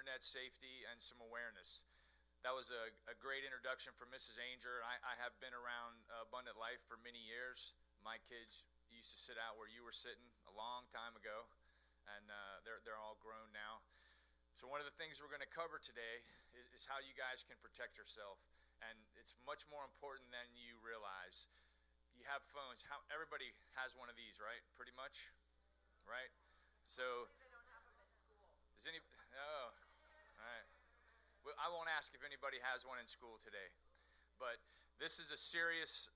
internet safety and some awareness. That was a great introduction from Mrs. Anger. I have been around Abundant Life for many years. My kids used to sit out where you were sitting a long time ago, and they're all grown now. So one of the things we're going to cover today is how you guys can protect yourself, and it's much more important than you realize. You have phones. Everybody has one of these, right? Pretty much, right? So, they don't have them at school. Does any? Oh, all right. Well, I won't ask if anybody has one in school today, but this is a serious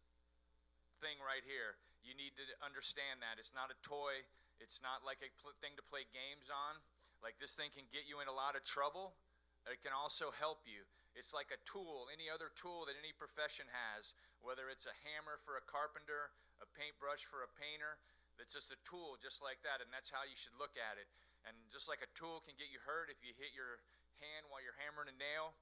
thing right here. You need to understand that it's not a toy. It's not like a thing to play games on. Like, this thing can get you in a lot of trouble. It can also help you. It's like a tool, any other tool that any profession has, whether it's a hammer for a carpenter, a paintbrush for a painter. It's just a tool just like that, and that's how you should look at it. And just like a tool can get you hurt if you hit your hand while you're hammering a nail,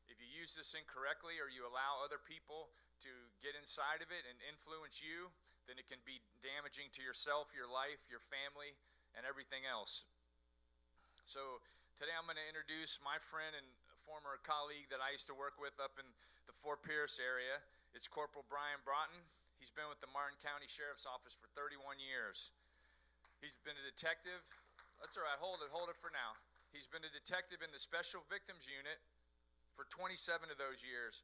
if you use this incorrectly or you allow other people to get inside of it and influence you, then it can be damaging to yourself, your life, your family, and everything else. So today I'm going to introduce my friend and former colleague that I used to work with up in the Fort Pierce area. It's Corporal Brian Broughton. He's been with the Martin County Sheriff's Office for 31 years. He's been a detective. That's all right. Hold it for now. He's been a detective in the Special Victims Unit for 27 of those years,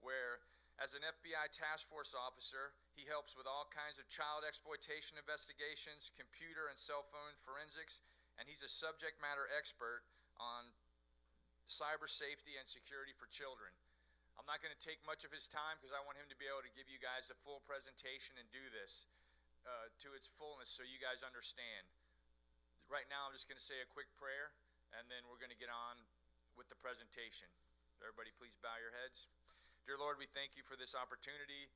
where as an FBI task force officer, he helps with all kinds of child exploitation investigations, computer and cell phone forensics, and he's a subject matter expert on cyber safety and security for children. I'm not going to take much of his time because I want him to be able to give you guys a full presentation and do this to its fullness so you guys understand. Right now I'm just going to say a quick prayer, and then we're going to get on with the presentation. Everybody please bow your heads. Dear Lord, we thank you for this opportunity.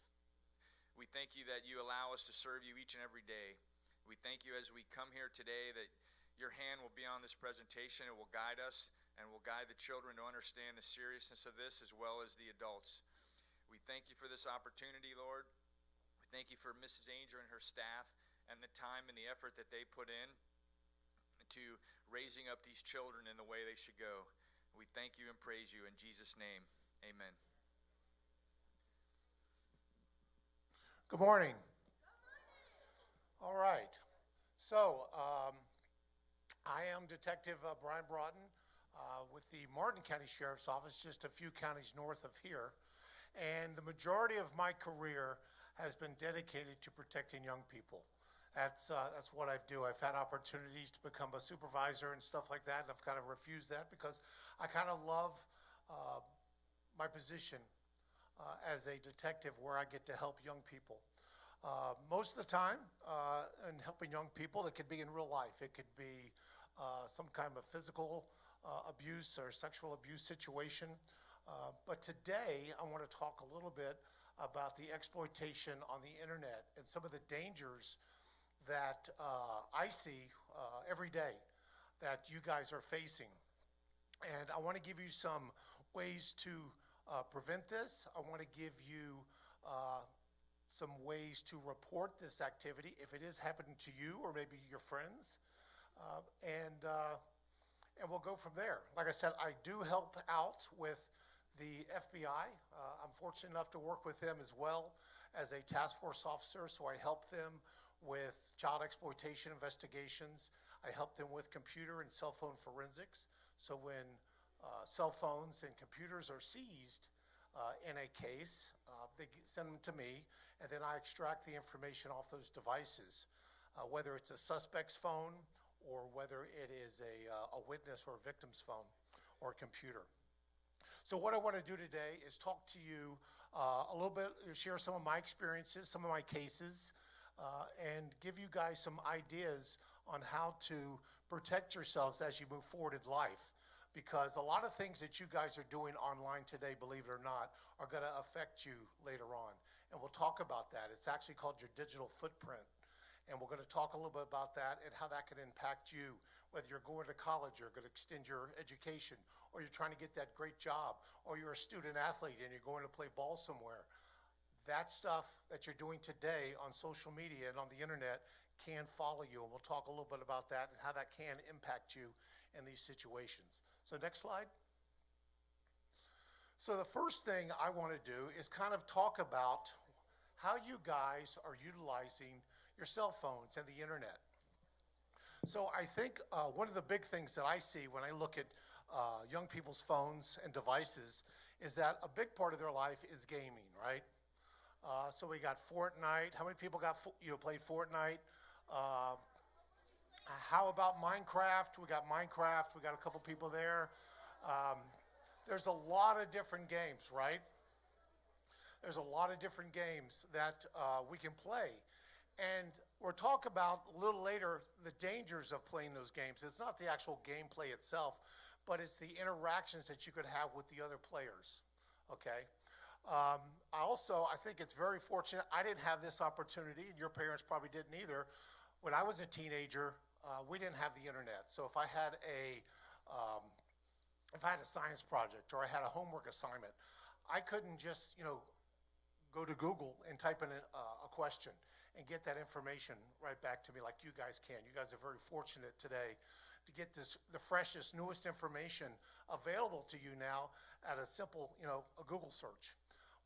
We thank you that you allow us to serve you each and every day. We thank you as we come here today that your hand will be on this presentation. It will guide us and will guide the children to understand the seriousness of this as well as the adults. We thank you for this opportunity, Lord. We thank you for Mrs. Anger and her staff and the time and the effort that they put in to raising up these children in the way they should go. We thank you and praise you in Jesus' name. Amen. Good morning. All right. So, I am Detective Brian Broughton with the Martin County Sheriff's Office, just a few counties north of here. And the majority of my career has been dedicated to protecting young people. That's what I do. I've had opportunities to become a supervisor and stuff like that, and I've kind of refused that because I kind of love my position as a detective where I get to help young people. Most of the time, in helping young people, it could be in real life. It could be some kind of physical abuse or sexual abuse situation. But today, I want to talk a little bit about the exploitation on the internet and some of the dangers that I see every day that you guys are facing. And I want to give you some ways to prevent this. I want to give you some ways to report this activity if it is happening to you or maybe your friends. And we'll go from there. Like I said, I do help out with the FBI. I'm fortunate enough to work with them as well as a task force officer, so I help them with child exploitation investigations. I help them with computer and cell phone forensics. So when cell phones and computers are seized in a case, they send them to me, and then I extract the information off those devices, whether it's a suspect's phone or whether it is a witness or a victim's phone or computer. So what I want to do today is talk to you a little bit, share some of my experiences, some of my cases, and give you guys some ideas on how to protect yourselves as you move forward in life. Because a lot of things that you guys are doing online today, believe it or not, are going to affect you later on. And we'll talk about that. It's actually called your digital footprint. And we're going to talk a little bit about that and how that can impact you, whether you're going to college or going to extend your education, or you're trying to get that great job, or you're a student athlete and you're going to play ball somewhere. That stuff that you're doing today on social media and on the internet can follow you, and we'll talk a little bit about that and how that can impact you in these situations. So next slide. So the first thing I want to do is kind of talk about how you guys are utilizing your cell phones and the internet. So I think one of the big things that I see when I look at young people's phones and devices is that a big part of their life is gaming, right? So we got Fortnite. How many people got played Fortnite? Uh, how about Minecraft? We got Minecraft. We got a couple people there. Um, there's a lot of different games, right? There's a lot of different games that we can play. And we'll talk about a little later the dangers of playing those games. It's not the actual gameplay itself, but it's the interactions that you could have with the other players, okay? I think it's very fortunate. I didn't have this opportunity, and your parents probably didn't either. When I was a teenager, we didn't have the internet. So if I had a science project or I had a homework assignment, I couldn't just, go to Google and type in a question and get that information right back to me like you guys can. You guys are very fortunate today to get the freshest, newest information available to you now at a simple, a Google search.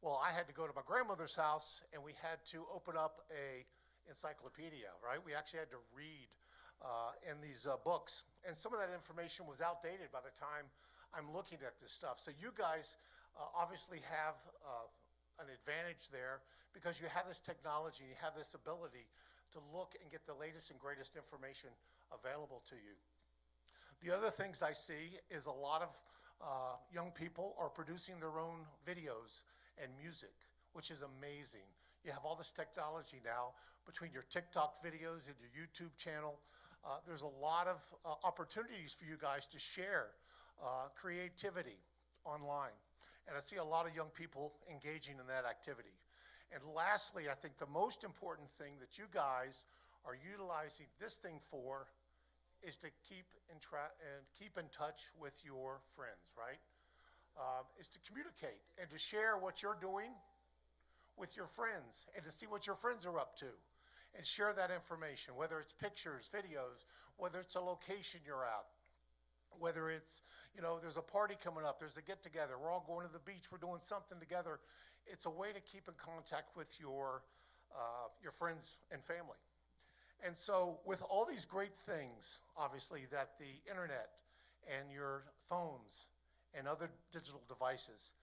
Well, I had to go to my grandmother's house and we had to open up a encyclopedia, right? We actually had to read in these books. And some of that information was outdated by the time I'm looking at this stuff. So you guys obviously have an advantage there because you have this technology, you have this ability to look and get the latest and greatest information available to you. The other things I see is a lot of young people are producing their own videos and music, which is amazing. You have all this technology now between your TikTok videos and your YouTube channel. There's a lot of opportunities for you guys to share creativity online. And I see a lot of young people engaging in that activity. And lastly, I think the most important thing that you guys are utilizing this thing for is to keep in touch with your friends, right? Is to communicate and to share what you're doing with your friends and to see what your friends are up to and share that information, whether it's pictures, videos, whether it's a location you're at, whether it's, there's a party coming up, there's a get-together, we're all going to the beach, we're doing something together. It's a way to keep in contact with your friends and family. And so with all these great things, obviously, that the internet and your phones and other digital devices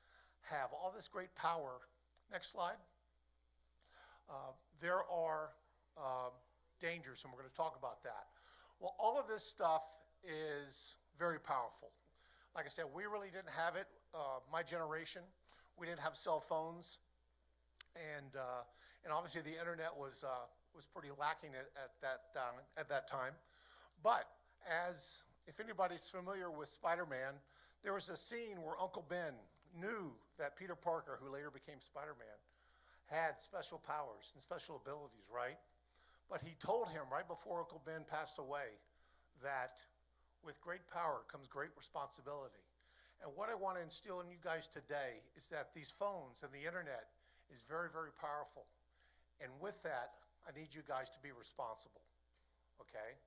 have, all this great power, next slide, there are dangers, and we're going to talk about that. Well, all of this stuff is very powerful. Like I said, we really didn't have it, my generation. We didn't have cell phones, and obviously the internet was pretty lacking at that time. But if anybody's familiar with Spider-Man, there was a scene where Uncle Ben knew that Peter Parker, who later became Spider-Man, had special powers and special abilities, right? But he told him right before Uncle Ben passed away that with great power comes great responsibility. And what I want to instill in you guys today is that these phones and the internet is very, very powerful. And with that, I need you guys to be responsible, okay?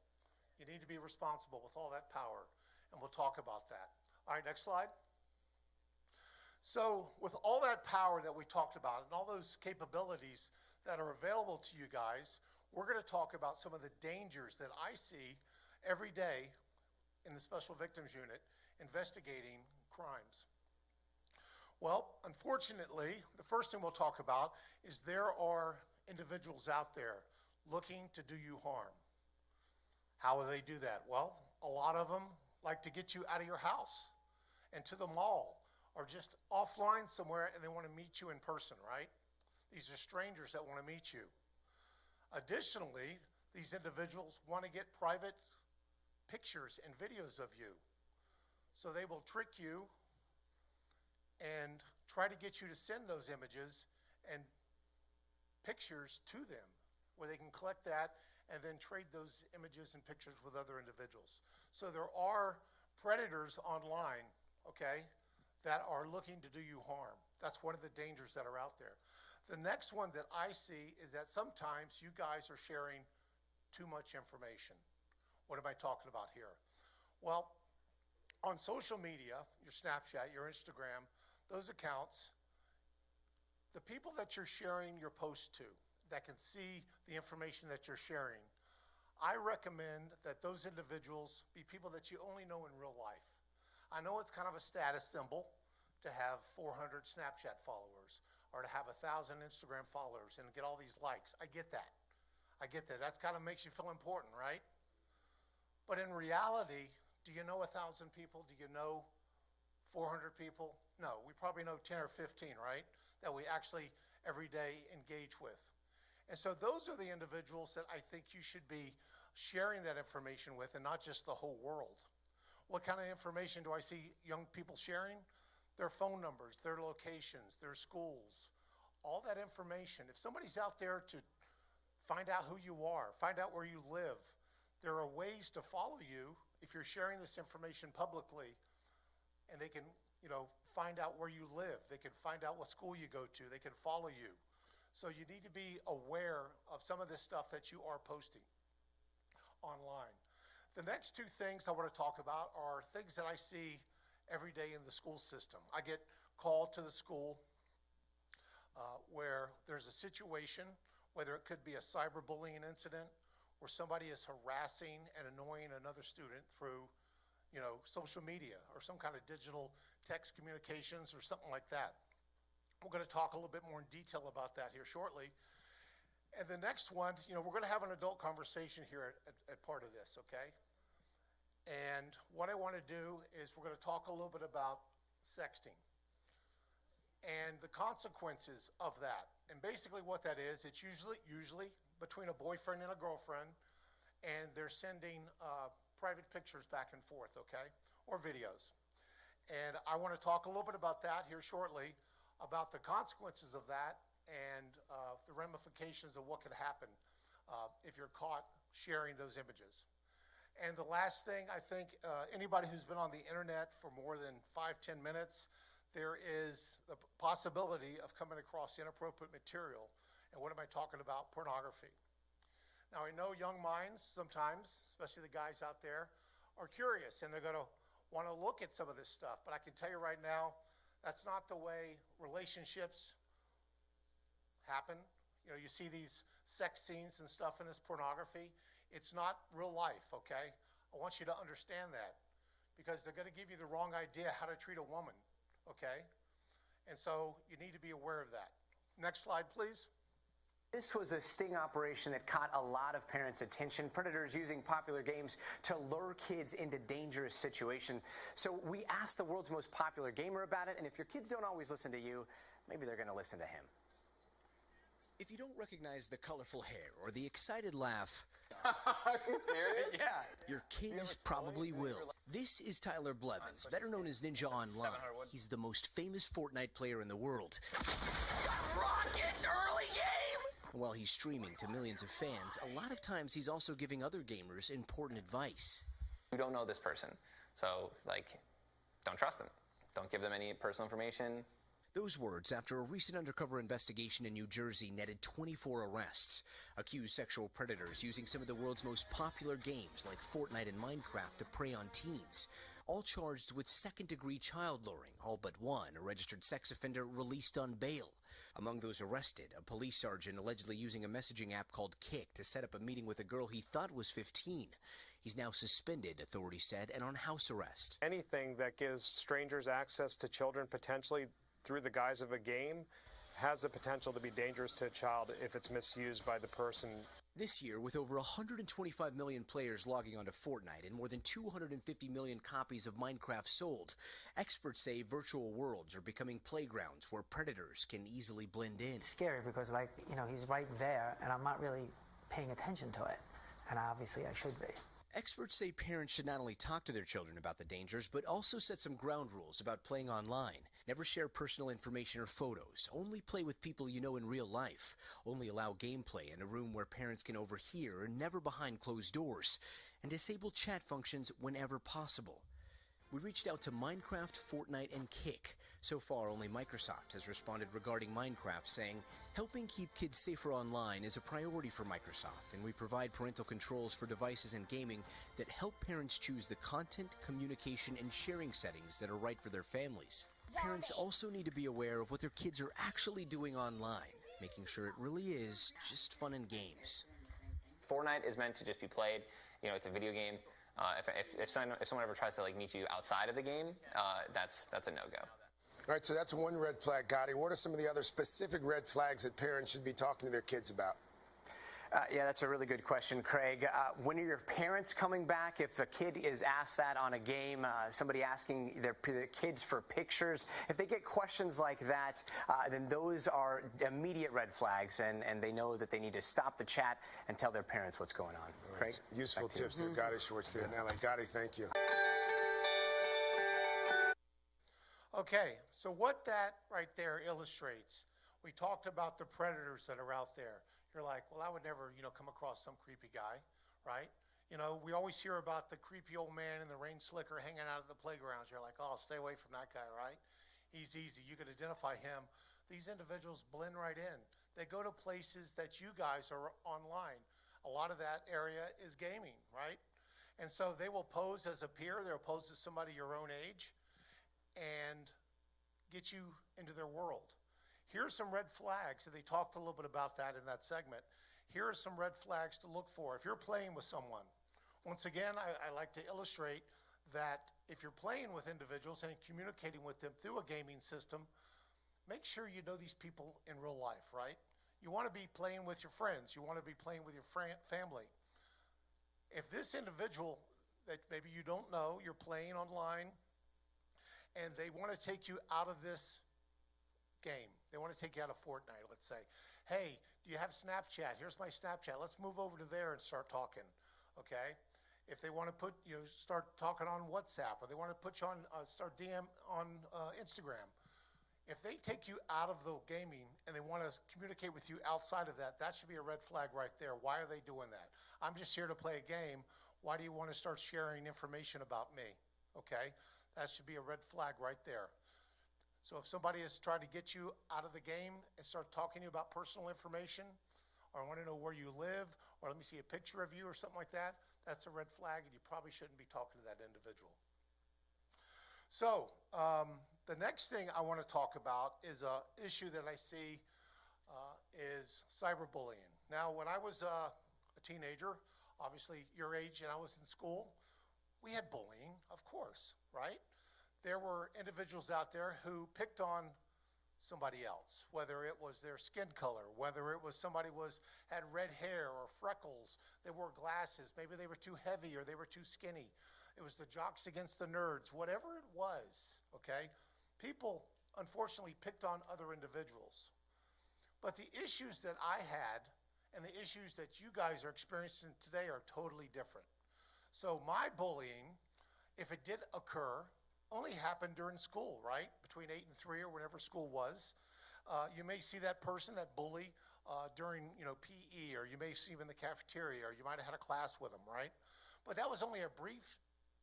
You need to be responsible with all that power, and we'll talk about that. All right, next slide. So with all that power that we talked about and all those capabilities that are available to you guys, we're going to talk about some of the dangers that I see every day in the Special Victims Unit investigating crimes. Well, unfortunately, the first thing we'll talk about is there are individuals out there looking to do you harm. How will they do that? Well, a lot of them like to get you out of your house and to the mall or just offline somewhere, and they want to meet you in person, right? These are strangers that want to meet you. Additionally, these individuals want to get private pictures and videos of you. So they will trick you and try to get you to send those images and pictures to them where they can collect that and then trade those images and pictures with other individuals. So there are predators online, okay, that are looking to do you harm. That's one of the dangers that are out there. The next one that I see is that sometimes you guys are sharing too much information. What am I talking about here? Well, on social media, your Snapchat, your Instagram, those accounts, the people that you're sharing your post to, that can see the information that you're sharing, I recommend that those individuals be people that you only know in real life. I know it's kind of a status symbol to have 400 Snapchat followers or to have 1,000 Instagram followers and get all these likes. I get that. I get that. That kind of makes you feel important, right? But in reality, do you know 1,000 people? Do you know 400 people? No, we probably know 10 or 15, right? That we actually every day engage with. And so those are the individuals that I think you should be sharing that information with, and not just the whole world. What kind of information do I see young people sharing? Their phone numbers, their locations, their schools, all that information. If somebody's out there to find out who you are, find out where you live, there are ways to follow you if you're sharing this information publicly, and they can, find out where you live. They can find out what school you go to. They can follow you. So you need to be aware of some of this stuff that you are posting online. The next two things I want to talk about are things that I see every day in the school system. I get called to the school where there's a situation, whether it could be a cyberbullying incident where somebody is harassing and annoying another student through social media or some kind of digital text communications or something like that. We're going to talk a little bit more in detail about that here shortly. And the next one, we're going to have an adult conversation here at part of this, okay? And what I want to do is we're going to talk a little bit about sexting and the consequences of that. And basically what that is, it's usually between a boyfriend and a girlfriend, and they're sending private pictures back and forth, okay, or videos. And I want to talk a little bit about that here shortly, about the consequences of that and the ramifications of what could happen if you're caught sharing those images. And the last thing, I think anybody who's been on the internet for more than 5-10 minutes, there is the possibility of coming across inappropriate material. And what am I talking about? Pornography. Now, I know young minds sometimes, especially the guys out there, are curious and they're going to want to look at some of this stuff. But I can tell you right now, that's not the way relationships happen. You see these sex scenes and stuff in this pornography. It's not real life, okay? I want you to understand that because they're going to give you the wrong idea how to treat a woman, okay? And so you need to be aware of that. Next slide, please. This was a sting operation that caught a lot of parents' attention. Predators using popular games to lure kids into dangerous situations. So we asked the world's most popular gamer about it, and if your kids don't always listen to you, maybe they're going to listen to him. If you don't recognize the colorful hair or the excited laugh, Are you serious? Yeah. your kids probably will. This is Tyler Blevins, better known as Ninja Online. He's the most famous Fortnite player in the world. Rockets early game! While he's streaming to millions of fans, a lot of times he's also giving other gamers important advice. You don't know this person, so, don't trust them. Don't give them any personal information. Those words after a recent undercover investigation in New Jersey netted 24 arrests. Accused sexual predators using some of the world's most popular games like Fortnite and Minecraft to prey on teens. All charged with second-degree child luring, all but one, a registered sex offender, released on bail. Among those arrested, a police sergeant allegedly using a messaging app called Kick to set up a meeting with a girl he thought was 15. He's now suspended, authorities said, and on house arrest. Anything that gives strangers access to children potentially through the guise of a game has the potential to be dangerous to a child if it's misused by the person. This year, with over 125 million players logging onto Fortnite and more than 250 million copies of Minecraft sold, experts say virtual worlds are becoming playgrounds where predators can easily blend in. It's scary because, he's right there, and I'm not really paying attention to it. And obviously I should be. Experts say parents should not only talk to their children about the dangers, but also set some ground rules about playing online. Never share personal information or photos. Only play with people you know in real life. Only allow gameplay in a room where parents can overhear and never behind closed doors. And disable chat functions whenever possible. We reached out to Minecraft, Fortnite, and Kick. So far, only Microsoft has responded regarding Minecraft, saying, helping keep kids safer online is a priority for Microsoft, and we provide parental controls for devices and gaming that help parents choose the content, communication, and sharing settings that are right for their families. Parents also need to be aware of what their kids are actually doing online, making sure it really is just fun and games. Fortnite is meant to just be played. You know, it's a video game. If someone ever tries to meet you outside of the game, that's a no-go. All right, so that's one red flag, Gotti. What are some of the other specific red flags that parents should be talking to their kids about? Yeah, that's a really good question, Craig. When are your parents coming back? If a kid is asked that on a game, somebody asking their kids for pictures, if they get questions like that, then those are immediate red flags, and they know that they need to stop the chat and tell their parents what's going on. Right. Craig? Useful tips there. Gotti Schwartz there in LA. Gotti, thank you. Okay, so what that right there illustrates, we talked about the predators that are out there. You're like, well, I would never, come across some creepy guy, right? We always hear about the creepy old man in the rain slicker hanging out at the playgrounds. You're like, oh, stay away from that guy, right? He's easy. You can identify him. These individuals blend right in. They go to places that you guys are online. A lot of that area is gaming, right? And so they will pose as a peer. They'll pose as somebody your own age and get you into their world. Here are some red flags, and they talked a little bit about that in that segment. Here are some red flags to look for. If you're playing with someone, once again, I like to illustrate that if you're playing with individuals and communicating with them through a gaming system, make sure you know these people in real life, right? You want to be playing with your friends. You want to be playing with your family. If this individual that maybe you don't know, you're playing online, and they want to take you out of this game. They want to take you out of Fortnite, let's say. Hey, do you have Snapchat? Here's my Snapchat. Let's move over to there and start talking, okay? If they want to start talking on WhatsApp, or they want to put you on, start DM on Instagram. If they take you out of the gaming and they want to communicate with you outside of that, that should be a red flag right there. Why are they doing that? I'm just here to play a game. Why do you want to start sharing information about me, okay? That should be a red flag right there. So if somebody is trying to get you out of the game and start talking to you about personal information, or I want to know where you live, or let me see a picture of you or something like that, that's a red flag, and you probably shouldn't be talking to that individual. So the next thing I want to talk about is an issue that I see is cyberbullying. Now, when I was a teenager, obviously your age, and I was in school, we had bullying, of course, right? There were individuals out there who picked on somebody else, whether it was their skin color, whether it was somebody had red hair or freckles, they wore glasses, maybe they were too heavy or they were too skinny. It was the jocks against the nerds, whatever it was, okay? People, unfortunately, picked on other individuals. But the issues that I had and the issues that you guys are experiencing today are totally different. So my bullying, if it did occur, only happened during school, right? Between 8 and 3 or whatever school was. You may see that person, that bully, during PE, or you may see him in the cafeteria, or you might have had a class with him, right? But that was only a brief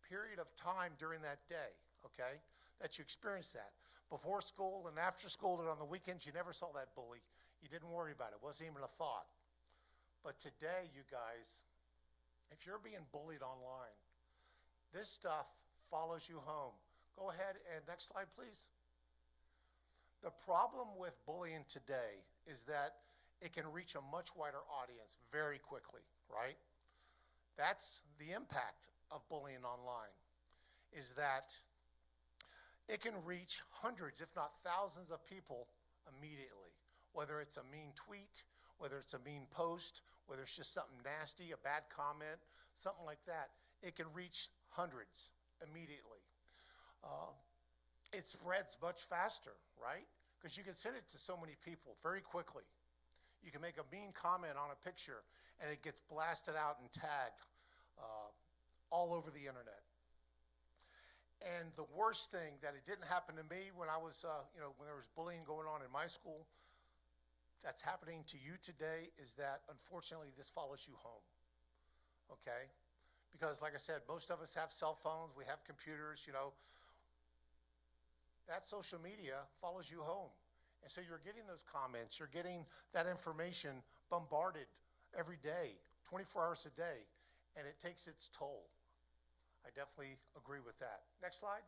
period of time during that day, okay, that you experienced that. Before school and after school and on the weekends, you never saw that bully. You didn't worry about it. It wasn't even a thought. But today, you guys, if you're being bullied online, this stuff follows you home. Go ahead and next slide, please. The problem with bullying today is that it can reach a much wider audience very quickly, right? That's the impact of bullying online, is that it can reach hundreds, if not thousands of people immediately, whether it's a mean tweet, whether it's a mean post, whether it's just something nasty, a bad comment, something like that. It can reach hundreds immediately. It spreads much faster, right? Because you can send it to so many people very quickly. You can make a mean comment on a picture, and it gets blasted out and tagged all over the internet. And the worst thing, that it didn't happen to me when I was, when there was bullying going on in my school, that's happening to you today, is that unfortunately this follows you home, okay? Because like I said, most of us have cell phones, we have computers, you know. That social media follows you home. And so you're getting those comments, you're getting that information bombarded every day, 24 hours a day, and it takes its toll. I definitely agree with that. Next slide.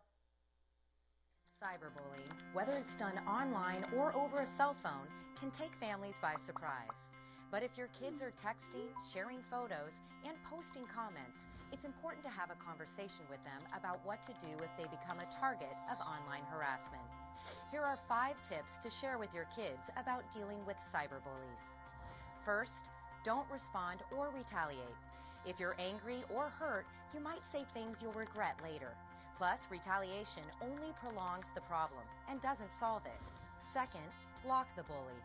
Cyberbullying, whether it's done online or over a cell phone, can take families by surprise. But if your kids are texting, sharing photos, and posting comments, it's important to have a conversation with them about what to do if they become a target of online harassment. Here are 5 tips to share with your kids about dealing with cyberbullies. First, don't respond or retaliate. If you're angry or hurt, you might say things you'll regret later. Plus, retaliation only prolongs the problem and doesn't solve it. Second, block the bully.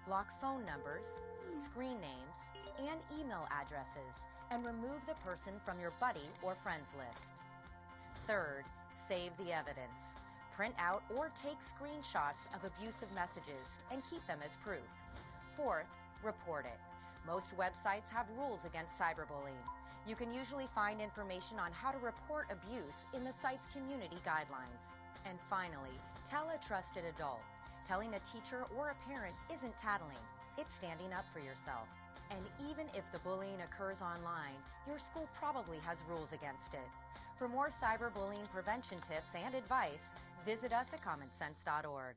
Block phone numbers, screen names, and email addresses, and remove the person from your buddy or friends list. Third, save the evidence. Print out or take screenshots of abusive messages and keep them as proof. Fourth, report it. Most websites have rules against cyberbullying. You can usually find information on how to report abuse in the site's community guidelines. And finally, tell a trusted adult. Telling a teacher or a parent isn't tattling. It's standing up for yourself. And even if the bullying occurs online, your school probably has rules against it. For more cyberbullying prevention tips and advice, visit us at commonsense.org.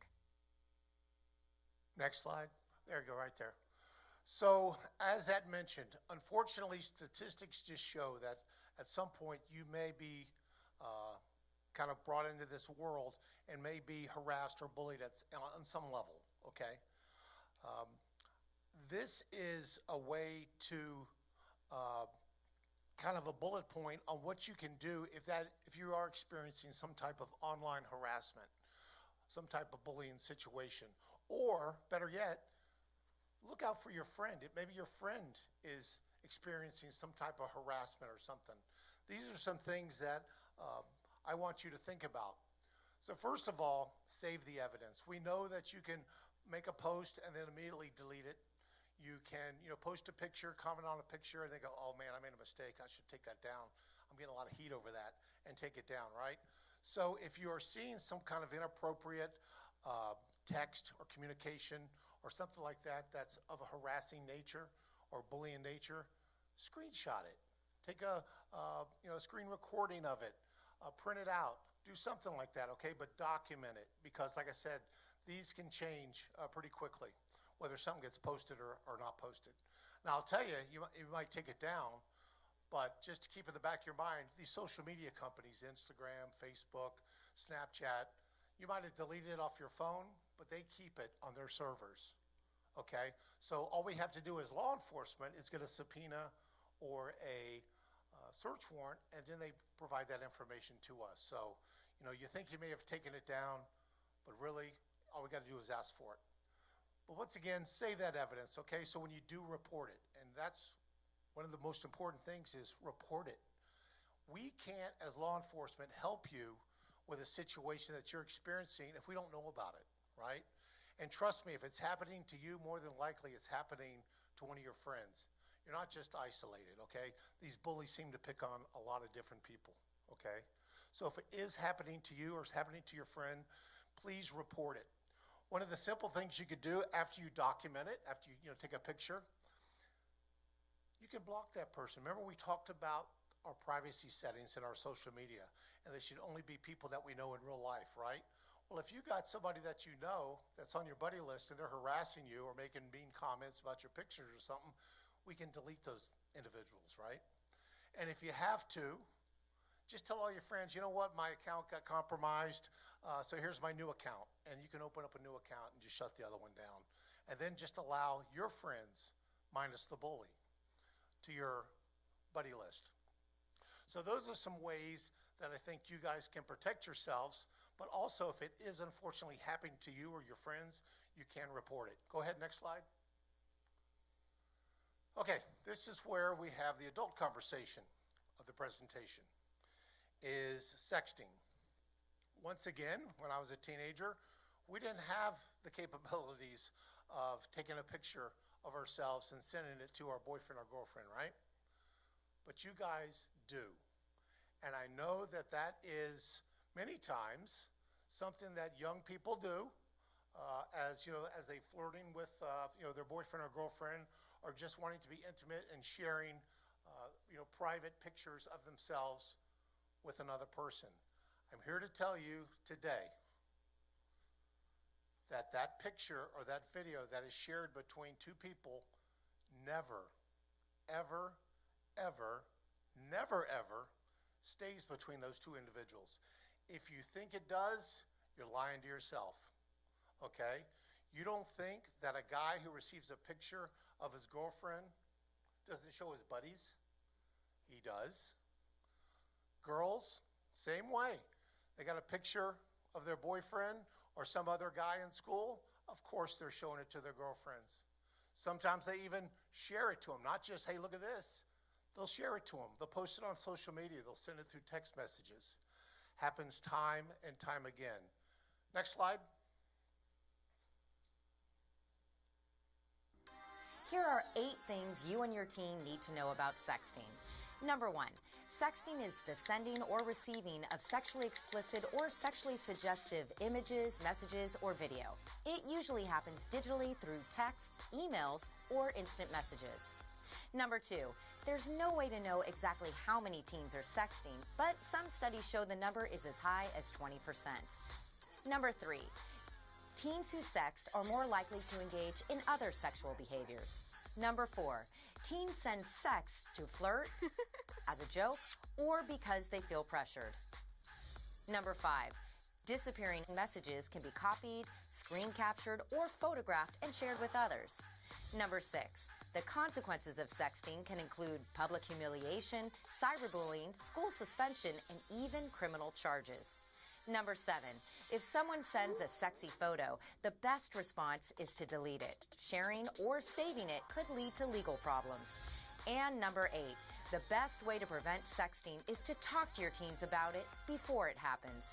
Next slide. There you go, right there. So, as Ed mentioned, unfortunately, statistics just show that at some point you may be kind of brought into this world and may be harassed or bullied on some level, okay? This is a way to kind of a bullet point on what you can do if you are experiencing some type of online harassment, some type of bullying situation, or better yet, look out for your friend. Maybe your friend is experiencing some type of harassment or something. These are some things that I want you to think about. So first of all, save the evidence. We know that you can make a post and then immediately delete it. You can, post a picture, comment on a picture, and they go, oh man, I made a mistake. I should take that down. I'm getting a lot of heat over that, and take it down, right? So if you are seeing some kind of inappropriate text or communication or something like that that's of a harassing nature or bullying nature, screenshot it. Take a screen recording of it. Print it out. Do something like that, okay? But document it, because like I said, these can change pretty quickly, whether something gets posted or not posted. Now, I'll tell you, you might take it down, but just to keep in the back of your mind, these social media companies, Instagram, Facebook, Snapchat, you might have deleted it off your phone, but they keep it on their servers, okay? So all we have to do as law enforcement is get a subpoena or a search warrant, and then they provide that information to us. So, you think you may have taken it down, but really, all we got to do is ask for it. But once again, save that evidence, okay? So when you do report it, and that's one of the most important things is report it. We can't, as law enforcement, help you with a situation that you're experiencing if we don't know about it, right? And trust me, if it's happening to you, more than likely it's happening to one of your friends. You're not just isolated, okay? These bullies seem to pick on a lot of different people, okay? So if it is happening to you or it's happening to your friend, please report it. One of the simple things you could do after you document it, after you take a picture, you can block that person. Remember we talked about our privacy settings in our social media, and they should only be people that we know in real life, right? Well, if you got somebody that you know that's on your buddy list and they're harassing you or making mean comments about your pictures or something, we can delete those individuals, right? And if you have to, just tell all your friends, you know what, my account got compromised, so here's my new account. And you can open up a new account and just shut the other one down. And then just allow your friends, minus the bully, to your buddy list. So those are some ways that I think you guys can protect yourselves, but also if it is unfortunately happening to you or your friends, you can report it. Go ahead, next slide. Okay, this is where we have the adult conversation of the presentation, is sexting. Once again, when I was a teenager, we didn't have the capabilities of taking a picture of ourselves and sending it to our boyfriend or girlfriend, right? but you guys do. And I know that that is many times something that young people do as they flirting with their boyfriend or girlfriend, or just wanting to be intimate and sharing private pictures of themselves with another person. I'm here to tell you today that that picture or that video that is shared between two people never, ever, ever, never, ever stays between those two individuals. If you think it does, you're lying to yourself, okay? You don't think that a guy who receives a picture of his girlfriend doesn't show his buddies? He does. Girls, same way. They got a picture of their boyfriend or some other guy in school, of course they're showing it to their girlfriends. Sometimes they even share it to them, not just, hey, look at this. They'll share it to them. They'll post it on social media. They'll send it through text messages. Happens time and time again. Next slide. Here are 8 things you and your teen need to know about sexting. Number 1, sexting is the sending or receiving of sexually explicit or sexually suggestive images, messages, or video. It usually happens digitally through text, emails, or instant messages. Number 2, there's no way to know exactly how many teens are sexting, but some studies show the number is as high as 20%. Number 3, teens who sext are more likely to engage in other sexual behaviors. Number 4, teens send sex to flirt, as a joke, or because they feel pressured. Number 5, disappearing messages can be copied, screen captured, or photographed and shared with others. Number 6, the consequences of sexting can include public humiliation, cyberbullying, school suspension, and even criminal charges. Number 7, if someone sends a sexy photo, the best response is to delete it. Sharing or saving it could lead to legal problems. And number 8, the best way to prevent sexting is to talk to your teens about it before it happens.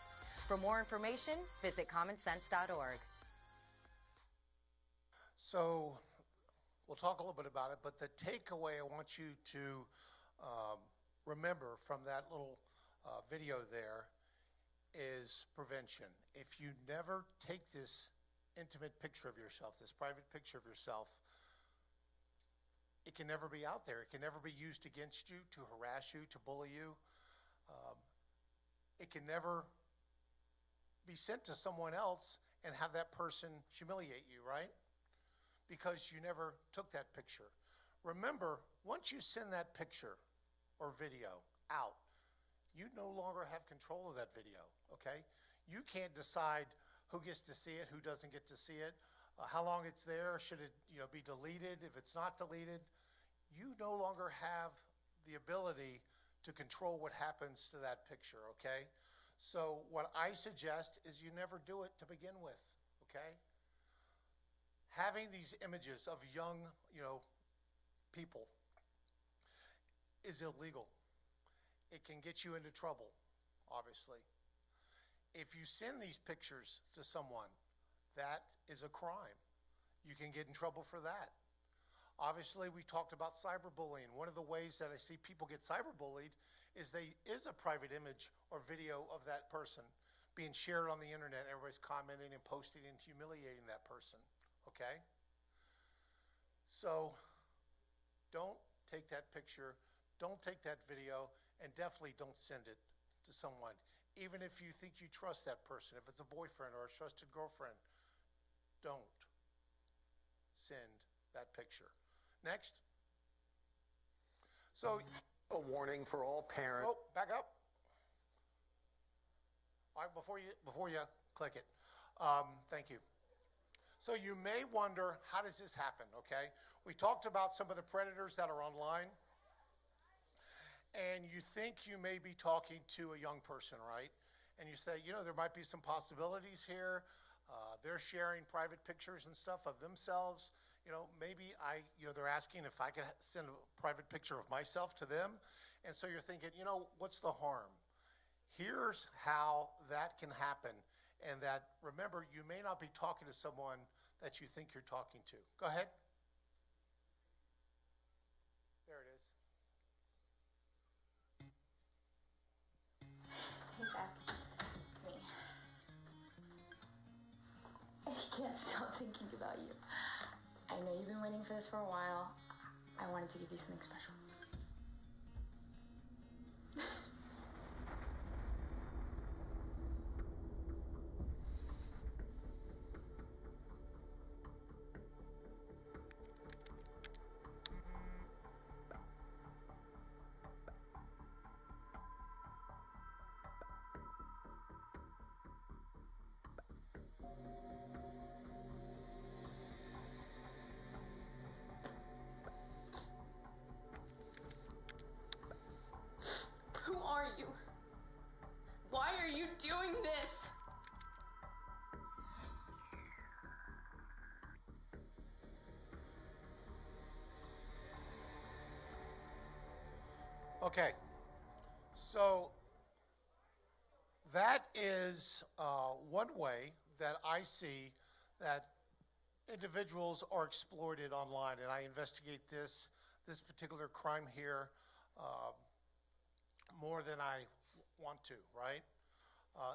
For more information, visit commonsense.org. So we'll talk a little bit about it, but the takeaway I want you to remember from that little video there is prevention. If you never take this intimate picture of yourself, this private picture of yourself, it can never be out there. It can never be used against you to harass you, to bully you. It can never be sent to someone else and have that person humiliate you, right? Because you never took that picture. Remember, once you send that picture or video out, you no longer have control of that video, okay? You can't decide who gets to see it, who doesn't get to see it, how long it's there, should it be deleted? If it's not deleted, you no longer have the ability to control what happens to that picture, okay? So what I suggest is you never do it to begin with, okay? Having these images of young, people is illegal. It can get you into trouble, obviously. If you send these pictures to someone, that is a crime. You can get in trouble for that. Obviously, we talked about cyberbullying. One of the ways that I see people get cyberbullied is a private image or video of that person being shared on the internet. Everybody's commenting and posting and humiliating that person, okay? So don't take that picture, don't take that video, and definitely don't send it to someone. Even if you think you trust that person, if it's a boyfriend or a trusted girlfriend, don't send that picture. Next. So, a warning for all parents. Oh, back up. All right, before you click it, thank you. So you may wonder, how does this happen, okay? We talked about some of the predators that are online, and you think you may be talking to a young person, right? And you say, there might be some possibilities here. They're sharing private pictures and stuff of themselves. Maybe they're asking if I could send a private picture of myself to them. And so you're thinking, what's the harm? Here's how that can happen. And that, remember, you may not be talking to someone that you think you're talking to. Go ahead. There it is. can't stop thinking about you. I know you've been waiting for this for a while. I wanted to give you something special. Who are you? Why are you doing this? Okay, so that is one way that I see that individuals are exploited online, and I investigate this particular crime here more than I want to, right?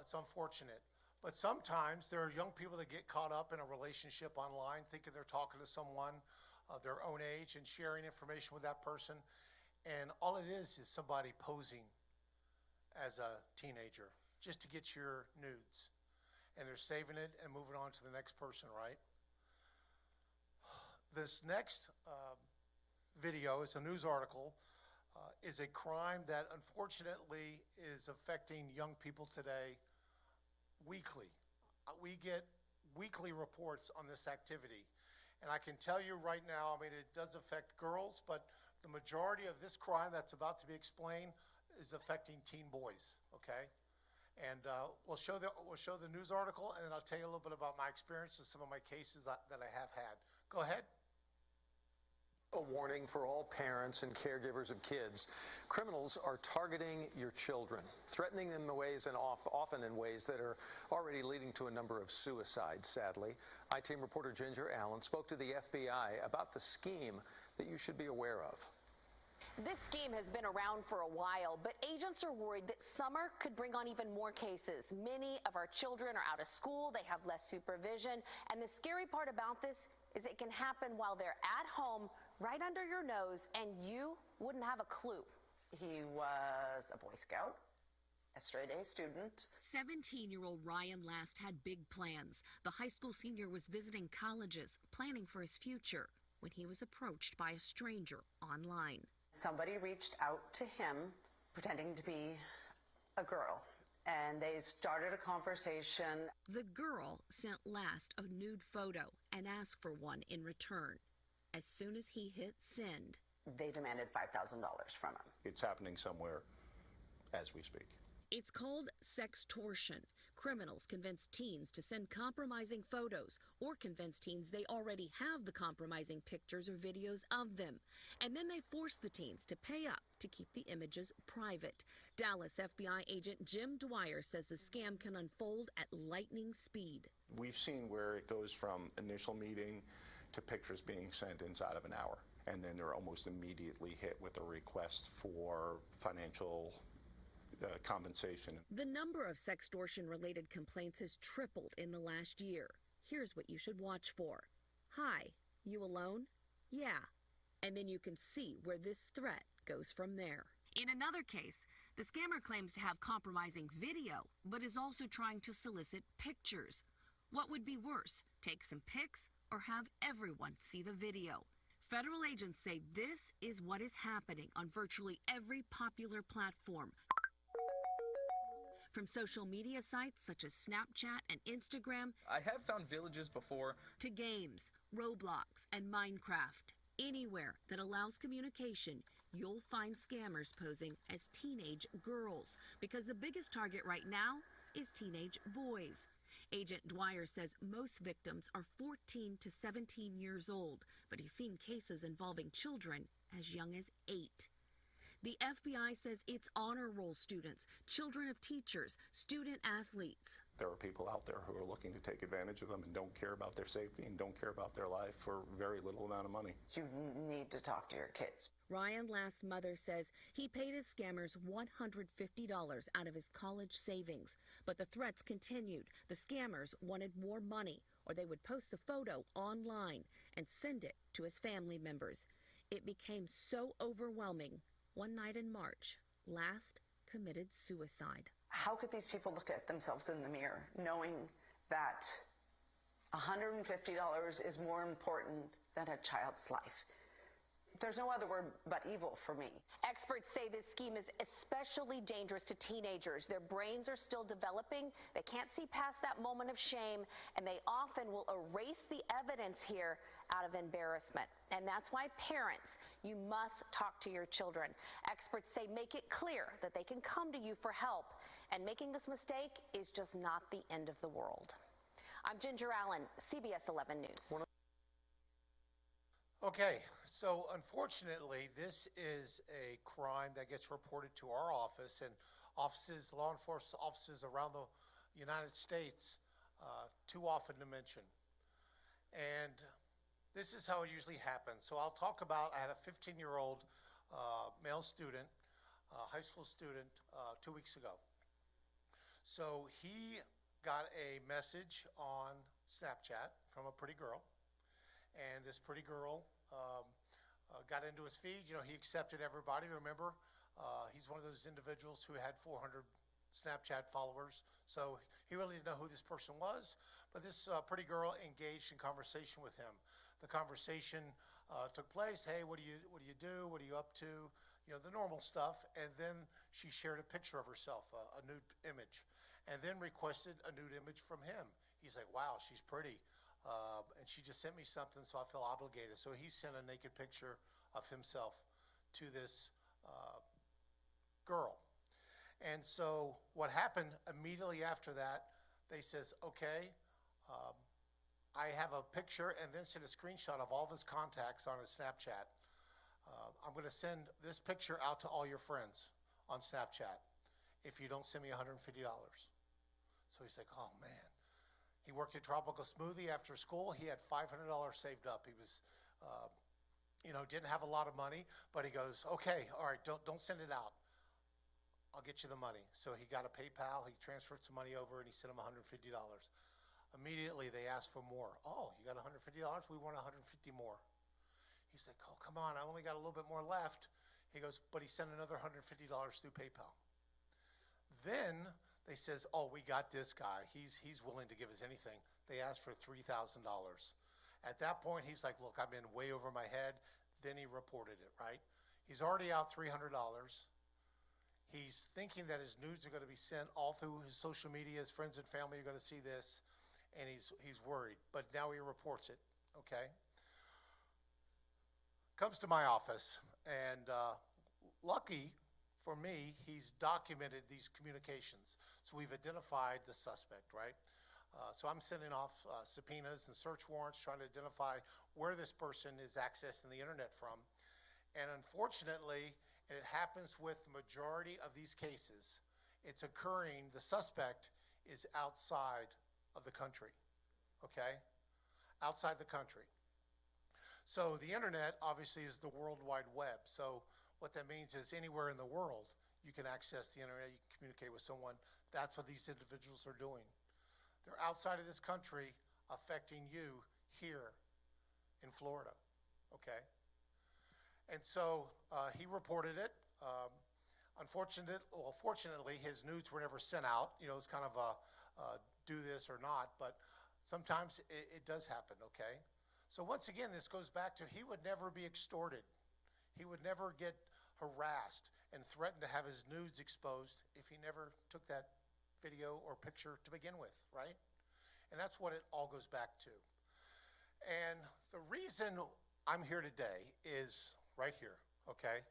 It's unfortunate. But sometimes there are young people that get caught up in a relationship online, thinking they're talking to someone of their own age and sharing information with that person. And all it is somebody posing as a teenager just to get your nudes. And they're saving it and moving on to the next person, right? This next video is a news article, is a crime that unfortunately is affecting young people today weekly. We get weekly reports on this activity. And I can tell you right now, I mean, it does affect girls, but the majority of this crime that's about to be explained is affecting teen boys, okay? And we'll show the news article, and then I'll tell you a little bit about my experience and some of my cases that I have had. Go ahead. A warning for all parents and caregivers of kids. Criminals are targeting your children, threatening them in ways and often in ways that are already leading to a number of suicides, sadly. I-Team reporter Ginger Allen spoke to the FBI about the scheme that you should be aware of. This scheme has been around for a while, but agents are worried that summer could bring on even more cases. Many of our children are out of school, they have less supervision, and the scary part about this is it can happen while they're at home, right under your nose, and you wouldn't have a clue. He was a Boy Scout, a straight-A student. 17-year-old Ryan Last had big plans. The high school senior was visiting colleges, planning for his future, when he was approached by a stranger online. Somebody reached out to him, pretending to be a girl, and they started a conversation. The girl sent Last a nude photo and asked for one in return. As soon as he hit send, they demanded $5,000 from him. It's happening somewhere as we speak. It's called sextortion. Criminals convince teens to send compromising photos or convince teens they already have the compromising pictures or videos of them. And then they force the teens to pay up to keep the images private. Dallas FBI agent Jim Dwyer says the scam can unfold at lightning speed. We've seen where it goes from initial meeting to pictures being sent inside of an hour. And then they're almost immediately hit with a request for financial compensation. The number of sextortion-related complaints has tripled in the last year. Here's what you should watch for. Hi, you alone? Yeah. And then you can see where this threat goes from there. In another case, the scammer claims to have compromising video, but is also trying to solicit pictures. What would be worse, take some pics or have everyone see the video? Federal agents say this is what is happening on virtually every popular platform. From social media sites such as Snapchat and Instagram, I have found villages before, to games, Roblox, and Minecraft. Anywhere that allows communication, you'll find scammers posing as teenage girls, because the biggest target right now is teenage boys. Agent Dwyer says most victims are 14 to 17 years old, but he's seen cases involving children as young as 8. The FBI says it's honor roll students, children of teachers, student athletes. There are people out there who are looking to take advantage of them and don't care about their safety and don't care about their life for very little amount of money. You need to talk to your kids. Ryan Last's mother says he paid his scammers $150 out of his college savings, But the threats continued. The scammers wanted more money, or they would post the photo online and send it to his family members. It became so overwhelming. One night in March, Last committed suicide. How could these people look at themselves in the mirror knowing that $150 is more important than a child's life? There's no other word but evil for me. Experts say this scheme is especially dangerous to teenagers. Their brains are still developing. They can't see past that moment of shame, and they often will erase the evidence here out of embarrassment. And that's why parents, you must talk to your children. Experts say make it clear that they can come to you for help, and making this mistake is just not the end of the world. I'm Ginger Allen, CBS 11 News. Okay, so unfortunately, this is a crime that gets reported to our office and offices, law enforcement offices around the United States, too often to mention. And this is how it usually happens. So I'll talk about, I had a 15-year-old male student, high school student, 2 weeks ago. So he got a message on Snapchat from a pretty girl. And this pretty girl got into his feed. You know, he accepted everybody. Remember, he's one of those individuals who had 400 Snapchat followers. So he really didn't know who this person was. But this pretty girl engaged in conversation with him. The conversation took place. Hey, what do you do? What are you up to? You know, the normal stuff. And then she shared a picture of herself, a nude image, and then requested a nude image from him. He's like, wow, she's pretty. And she just sent me something, so I feel obligated. So he sent a naked picture of himself to this girl. And so what happened immediately after that, they says, okay, I have a picture, and then sent a screenshot of all of his contacts on his Snapchat. I'm going to send this picture out to all your friends on Snapchat if you don't send me $150. So he's like, oh, man. He worked at Tropical Smoothie after school. He had $500 saved up. He was, didn't have a lot of money, but he goes, okay, all right, don't send it out. I'll get you the money. So he got a PayPal. He transferred some money over, and he sent him $150. Immediately, they asked for more. Oh, you got $150? We want $150 more. He's like, oh, come on, I only got a little bit more left. He goes, but he sent another $150 through PayPal. Then they says, oh, we got this guy. He's willing to give us anything. They asked for $3,000. At that point, he's like, look, I've been way over my head. Then he reported it, right? He's already out $300. He's thinking that his nudes are going to be sent all through his social media. His friends and family are going to see this, and he's worried. But now he reports it, okay? Comes to my office, and lucky for me, he's documented these communications. So we've identified the suspect, right? So I'm sending off subpoenas and search warrants trying to identify where this person is accessing the internet from. And unfortunately, and it happens with the majority of these cases, it's occurring, the suspect is outside of the country, okay? Outside the country. So the internet obviously is the World Wide Web. So what that means is anywhere in the world, you can access the internet, you can communicate with someone. That's what these individuals are doing. They're outside of this country affecting you here in Florida, okay? And so he reported it. Fortunately, his nudes were never sent out. You know, it's kind of a do this or not, but sometimes it does happen, okay? So once again, this goes back to he would never be extorted. He would never get harassed and threatened to have his nudes exposed if he never took that video or picture to begin with, right? And that's what it all goes back to. And the reason I'm here today is right here, okay?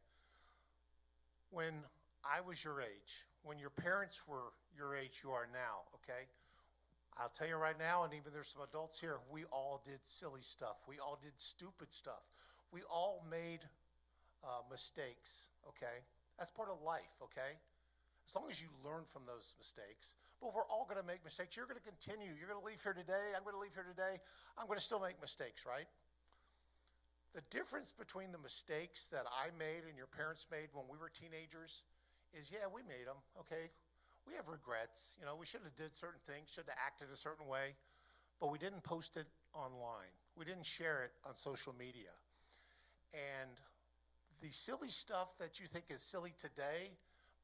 When I was your age, when your parents were your age you are now, okay? I'll tell you right now, and even there's some adults here, we all did silly stuff. We all did stupid stuff. We all made mistakes, okay? That's part of life, okay? As long as you learn from those mistakes. But we're all going to make mistakes. You're going to continue. You're going to leave here today. I'm going to leave here today. I'm going to still make mistakes, right? The difference between the mistakes that I made and your parents made when we were teenagers is, yeah, we made them, okay? we have regrets. You know, we should have did certain things, should have acted a certain way, but we didn't post it online. We didn't share it on social media. And the silly stuff that you think is silly today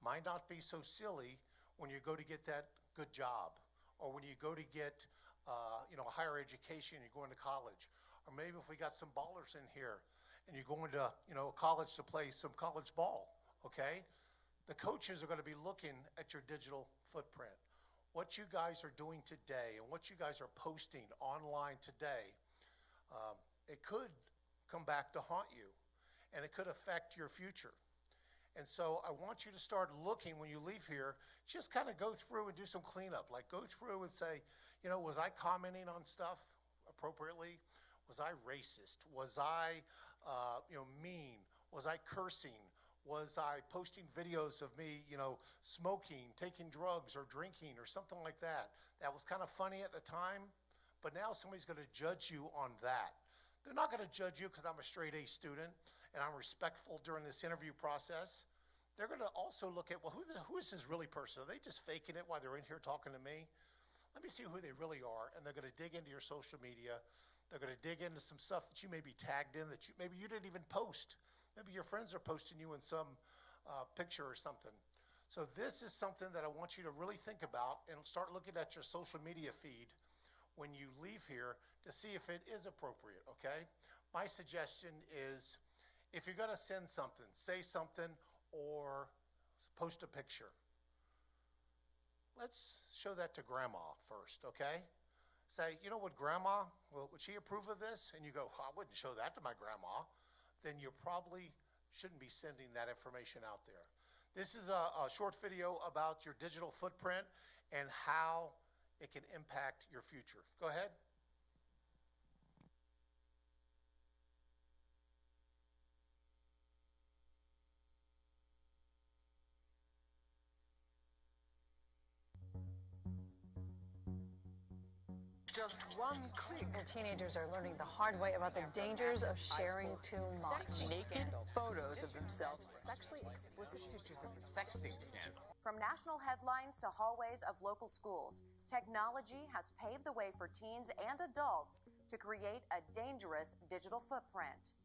might not be so silly when you go to get that good job, or when you go to get a higher education, you're going to college. Or maybe if we got some ballers in here and you're going to college to play some college ball, okay? The coaches are going to be looking at your digital footprint. What you guys are doing today and what you guys are posting online today, it could come back to haunt you, and it could affect your future. And so I want you to start looking when you leave here, just kind of go through and do some cleanup. Like go through and say, was I commenting on stuff appropriately? Was I racist? Was I, mean? Was I cursing? Was I posting videos of me, smoking, taking drugs, or drinking, or something like that? That was kind of funny at the time, but now somebody's going to judge you on that. They're not going to judge you because I'm a straight A student and I'm respectful during this interview process. They're going to also look at, well, who is this really person? Are they just faking it while they're in here talking to me? Let me see who they really are. And they're going to dig into your social media. They're going to dig into some stuff that you may be tagged in that maybe you didn't even post. Maybe your friends are posting you in some picture or something. So this is something that I want you to really think about and start looking at your social media feed when you leave here to see if it is appropriate, okay? My suggestion is if you're going to send something, say something or post a picture, let's show that to grandma first, okay? Say, you know what, grandma, well, would she approve of this? And you go, I wouldn't show that to my grandma. Then you probably shouldn't be sending that information out there. This is a short video about your digital footprint and how it can impact your future. Go ahead. Just one click. Well, teenagers are learning the hard way about the dangers of sharing too much. Naked photos of themselves. Sexually explicit pictures of Sexting scandal. From national headlines to hallways of local schools, technology has paved the way for teens and adults to create a dangerous digital footprint.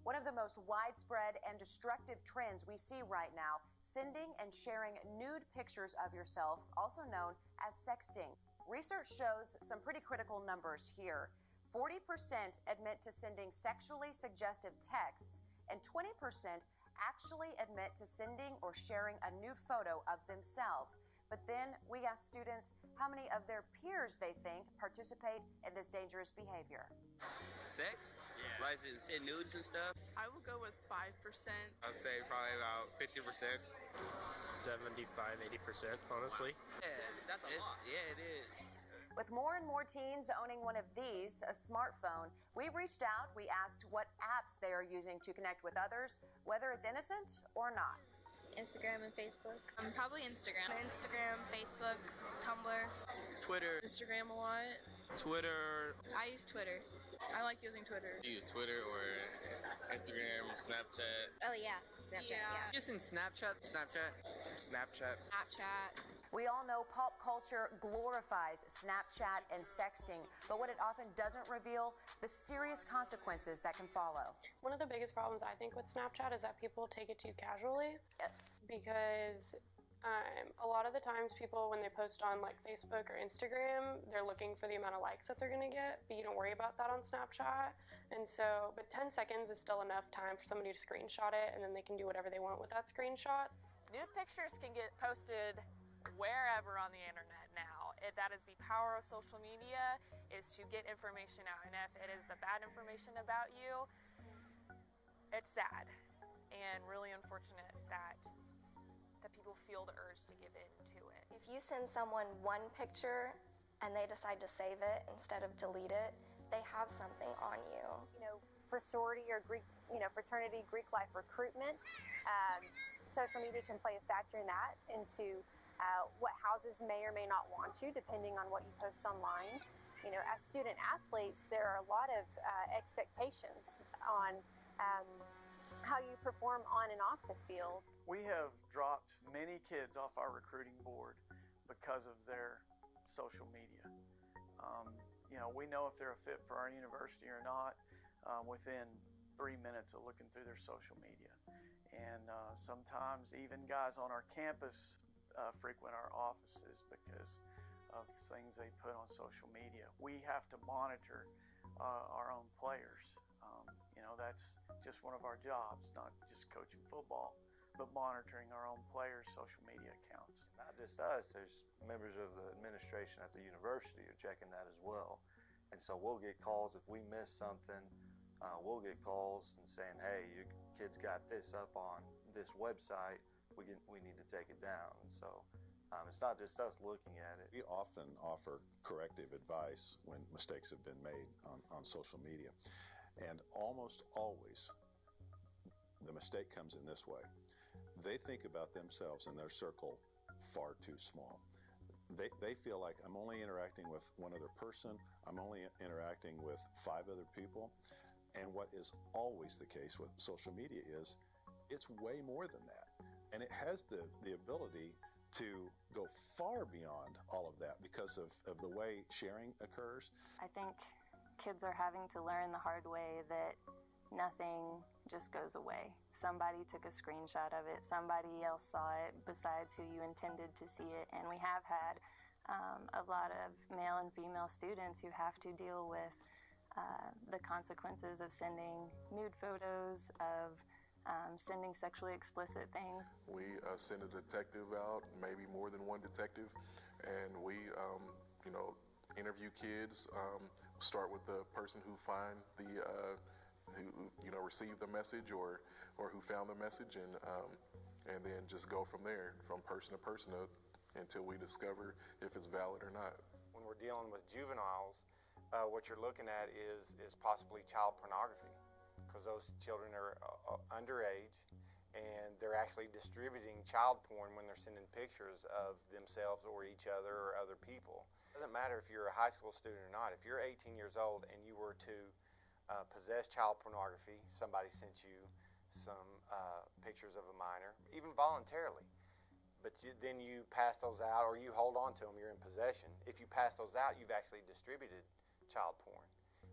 One of the most widespread and destructive trends we see right now, sending and sharing nude pictures of yourself, also known as sexting. Research shows some pretty critical numbers here. 40% admit to sending sexually suggestive texts, and 20% actually admit to sending or sharing a nude photo of themselves. But then we ask students how many of their peers they think participate in this dangerous behavior. Sex? Yeah. Like send nudes and stuff? I will go with 5%. I'd say probably about 50%. 75, 80%, honestly. Yeah, that's a lot. Yeah, it is. With more and more teens owning one of these, a smartphone, we reached out, we asked what apps they are using to connect with others, whether it's innocent or not. Instagram and Facebook. Probably Instagram. Instagram, Facebook, Tumblr. Twitter. Instagram a lot. Twitter. I use Twitter. I like using Twitter. You use Twitter or Instagram, Snapchat. Oh yeah, Snapchat, yeah. Using Snapchat. Snapchat. We all know pop culture glorifies Snapchat and sexting, but what it often doesn't reveal, the serious consequences that can follow. One of the biggest problems I think with Snapchat is that people take it too casually. Yes. Because a lot of the times people, when they post on like Facebook or Instagram, they're looking for the amount of likes that they're going to get, but you don't worry about that on Snapchat. And so, but 10 seconds is still enough time for somebody to screenshot it, and then they can do whatever they want with that screenshot. Nude pictures can get posted wherever on the internet now. That is the power of social media, is to get information out. And if it is the bad information about you, it's sad and really unfortunate that people feel the urge to give in to it. If you send someone one picture and they decide to save it instead of delete it, they have something on you. For sorority or Greek, fraternity, Greek life recruitment, social media can play a factor in that into what houses may or may not want you, depending on what you post online. As student athletes, there are a lot of expectations on how you perform on and off the field. We have dropped many kids off our recruiting board because of their social media. We know if they're a fit for our university or not within 3 minutes of looking through their social media. And sometimes even guys on our campus frequent our offices because of things they put on social media. We have to monitor our own players. That's just one of our jobs, not just coaching football, but monitoring our own players' social media accounts. Not just us, there's members of the administration at the university are checking that as well. And so we'll get calls if we miss something. We'll get calls and saying, hey, your kid's got this up on this website. We need to take it down. And so it's not just us looking at it. We often offer corrective advice when mistakes have been made on social media. And almost always, the mistake comes in this way. They think about themselves and their circle far too small. They feel like I'm only interacting with one other person. I'm only interacting with 5 other people. And what is always the case with social media is it's way more than that. And it has the ability to go far beyond all of that because of the way sharing occurs. I think kids are having to learn the hard way that nothing just goes away. Somebody took a screenshot of it, somebody else saw it besides who you intended to see it, and we have had a lot of male and female students who have to deal with the consequences of sending nude photos, of sending sexually explicit things. We send a detective out, maybe more than one detective, and we interview kids. Start with the person who received the message or who found the message, and then just go from there, from person to person until we discover if it's valid or not. When we're dealing with juveniles, what you're looking at is possibly child pornography, because those children are underage and they're actually distributing child porn when they're sending pictures of themselves or each other or other people. It doesn't matter if you're a high school student or not. If you're 18 years old and you were to possess child pornography, somebody sent you some pictures of a minor, even voluntarily, but then you pass those out or you hold on to them, you're in possession. If you pass those out, you've actually distributed child porn.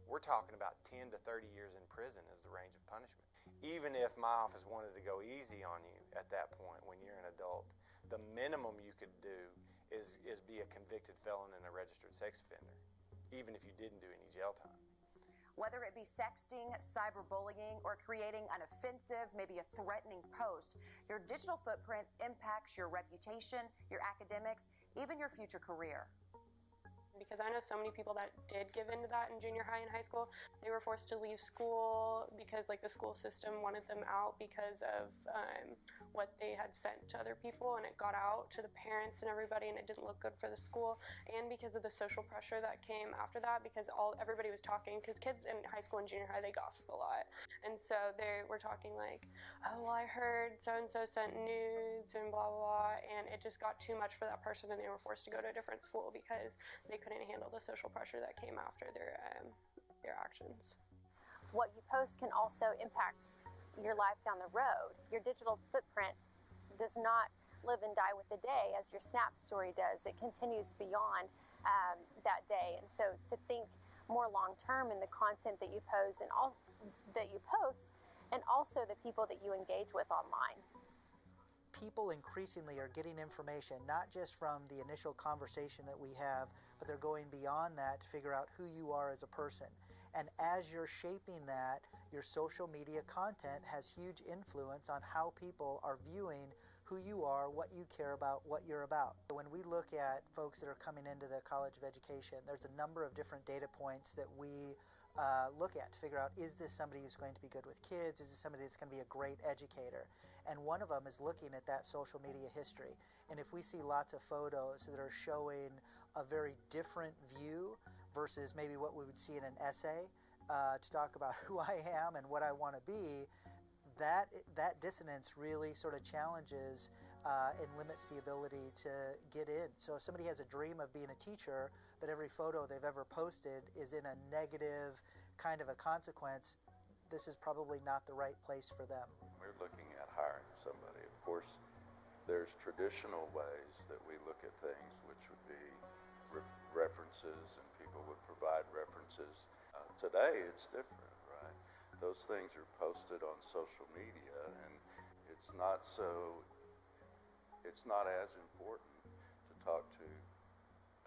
We're talking about 10 to 30 years in prison as the range of punishment. Even if my office wanted to go easy on you at that point when you're an adult, the minimum you could do is be a convicted felon and a registered sex offender, even if you didn't do any jail time. Whether it be sexting, cyberbullying, or creating an offensive, maybe a threatening post, your digital footprint impacts your reputation, your academics, even your future career. Because I know so many people that did give into that in junior high and high school. They were forced to leave school because the school system wanted them out because of what they had sent to other people, and it got out to the parents and everybody, and it didn't look good for the school, and because of the social pressure that came after that, because everybody was talking, because kids in high school and junior high, they gossip a lot, and so they were talking oh, well, I heard so-and-so sent nudes and blah, blah, blah, and it just got too much for that person, and they were forced to go to a different school because they couldn't handle the social pressure that came after their actions. What you post can also impact your life down the road. Your digital footprint does not live and die with the day as your Snap story does. It continues beyond that day. And so to think more long term in the content that you post and also the people that you engage with online. People increasingly are getting information not just from the initial conversation that we have, but they're going beyond that to figure out who you are as a person. And as you're shaping that, your social media content has huge influence on how people are viewing who you are, what you care about, what you're about. When we look at folks that are coming into the College of Education, there's a number of different data points that we look at to figure out, is this somebody who's going to be good with kids? Is this somebody that's going to be a great educator? And one of them is looking at that social media history. And if we see lots of photos that are showing a very different view versus maybe what we would see in an essay to talk about who I am and what I want to be, that dissonance really sort of challenges and limits the ability to get in. So if somebody has a dream of being a teacher, but every photo they've ever posted is in a negative kind of a consequence, this is probably not the right place for them. We're looking at hiring somebody. Of course, there's traditional ways that we look at things, which would be references, and people would provide references. Today, it's different, right? Those things are posted on social media, and it's not as important to talk to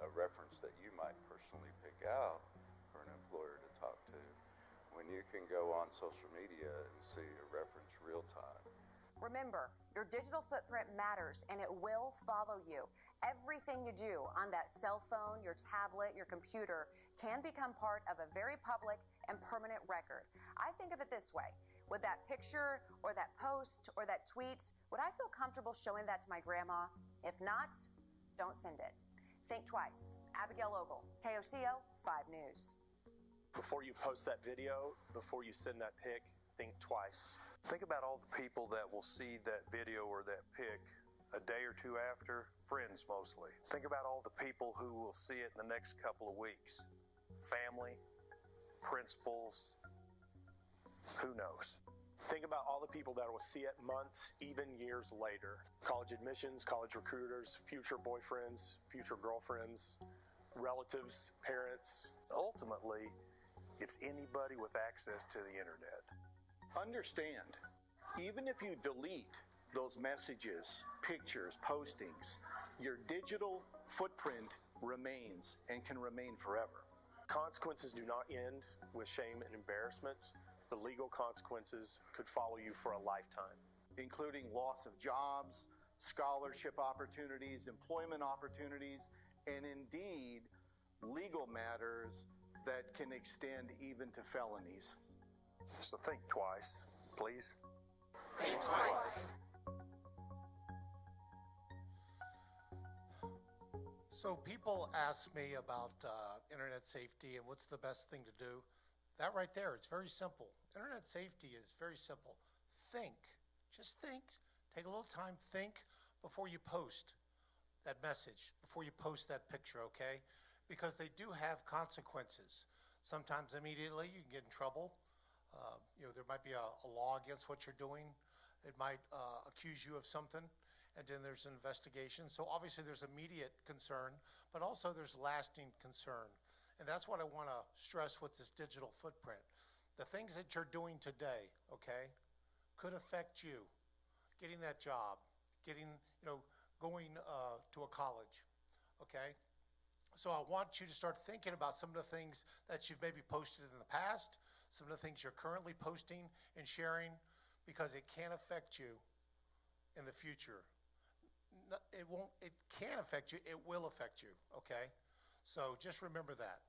a reference that you might personally pick out for an employer to talk to when you can go on social media and see a reference real time. Remember, your digital footprint matters, and it will follow you. Everything you do on that cell phone, your tablet, your computer can become part of a very public and permanent record. I think of it this way. Would that picture or that post or that tweet, would I feel comfortable showing that to my grandma? If not, don't send it. Think twice. Abigail Ogle, KOCO 5 News. Before you post that video, before you send that pic, think twice. Think about all the people that will see that video or that pic a day or two after, friends mostly. Think about all the people who will see it in the next couple of weeks. Family, principals, who knows? Think about all the people that will see it months, even years later. College admissions, college recruiters, future boyfriends, future girlfriends, relatives, parents. Ultimately, it's anybody with access to the internet. Understand, even if you delete those messages, pictures, postings, your digital footprint remains and can remain forever. Consequences do not end with shame and embarrassment. The legal consequences could follow you for a lifetime, including loss of jobs, scholarship opportunities, employment opportunities, and indeed, legal matters that can extend even to felonies. So think twice, please. Think twice. So people ask me about internet safety and what's the best thing to do. That right there, it's very simple. Internet safety is very simple. Think, just think. Take a little time, think before you post that message, before you post that picture, okay? Because they do have consequences. Sometimes immediately you can get in trouble. There might be a law against what you're doing. It might accuse you of something, and then there's an investigation. So obviously there's immediate concern, but also there's lasting concern. And that's what I want to stress with this digital footprint. The things that you're doing today, okay, could affect you. Getting that job, going to a college, okay? So I want you to start thinking about some of the things that you've maybe posted in the past, some of the things you're currently posting and sharing, because it can affect you in the future. It can affect you, it will affect you, okay? So just remember that.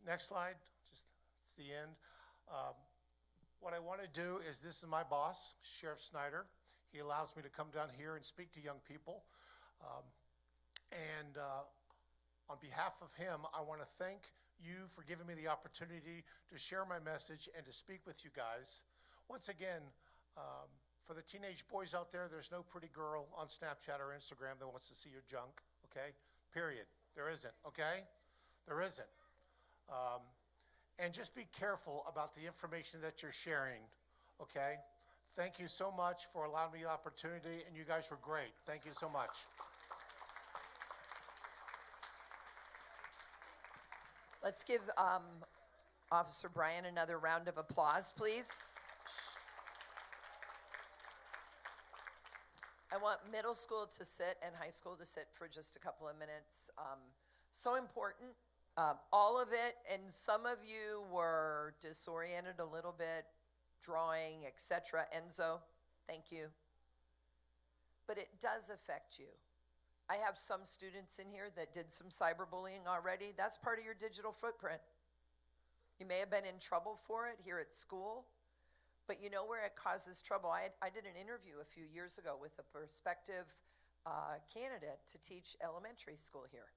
Next slide, it's the end. What I want to do is, this is my boss, Sheriff Snyder. He allows me to come down here and speak to young people. On behalf of him, I want to thank you for giving me the opportunity to share my message and to speak with you guys. Once again, for the teenage boys out there, there's no pretty girl on Snapchat or Instagram that wants to see your junk, okay? Period. There isn't, okay? There isn't. And just be careful about the information that you're sharing, okay? Thank you so much for allowing me the opportunity, and you guys were great. Thank you so much. Let's give Officer Bryan another round of applause, please. I want middle school to sit and high school to sit for just a couple of minutes. So important, all of it, and some of you were disoriented a little bit, drawing, etc. Enzo, thank you. But it does affect you. I have some students in here that did some cyberbullying already. That's part of your digital footprint. You may have been in trouble for it here at school, but you know where it causes trouble. I did an interview a few years ago with a prospective candidate to teach elementary school here.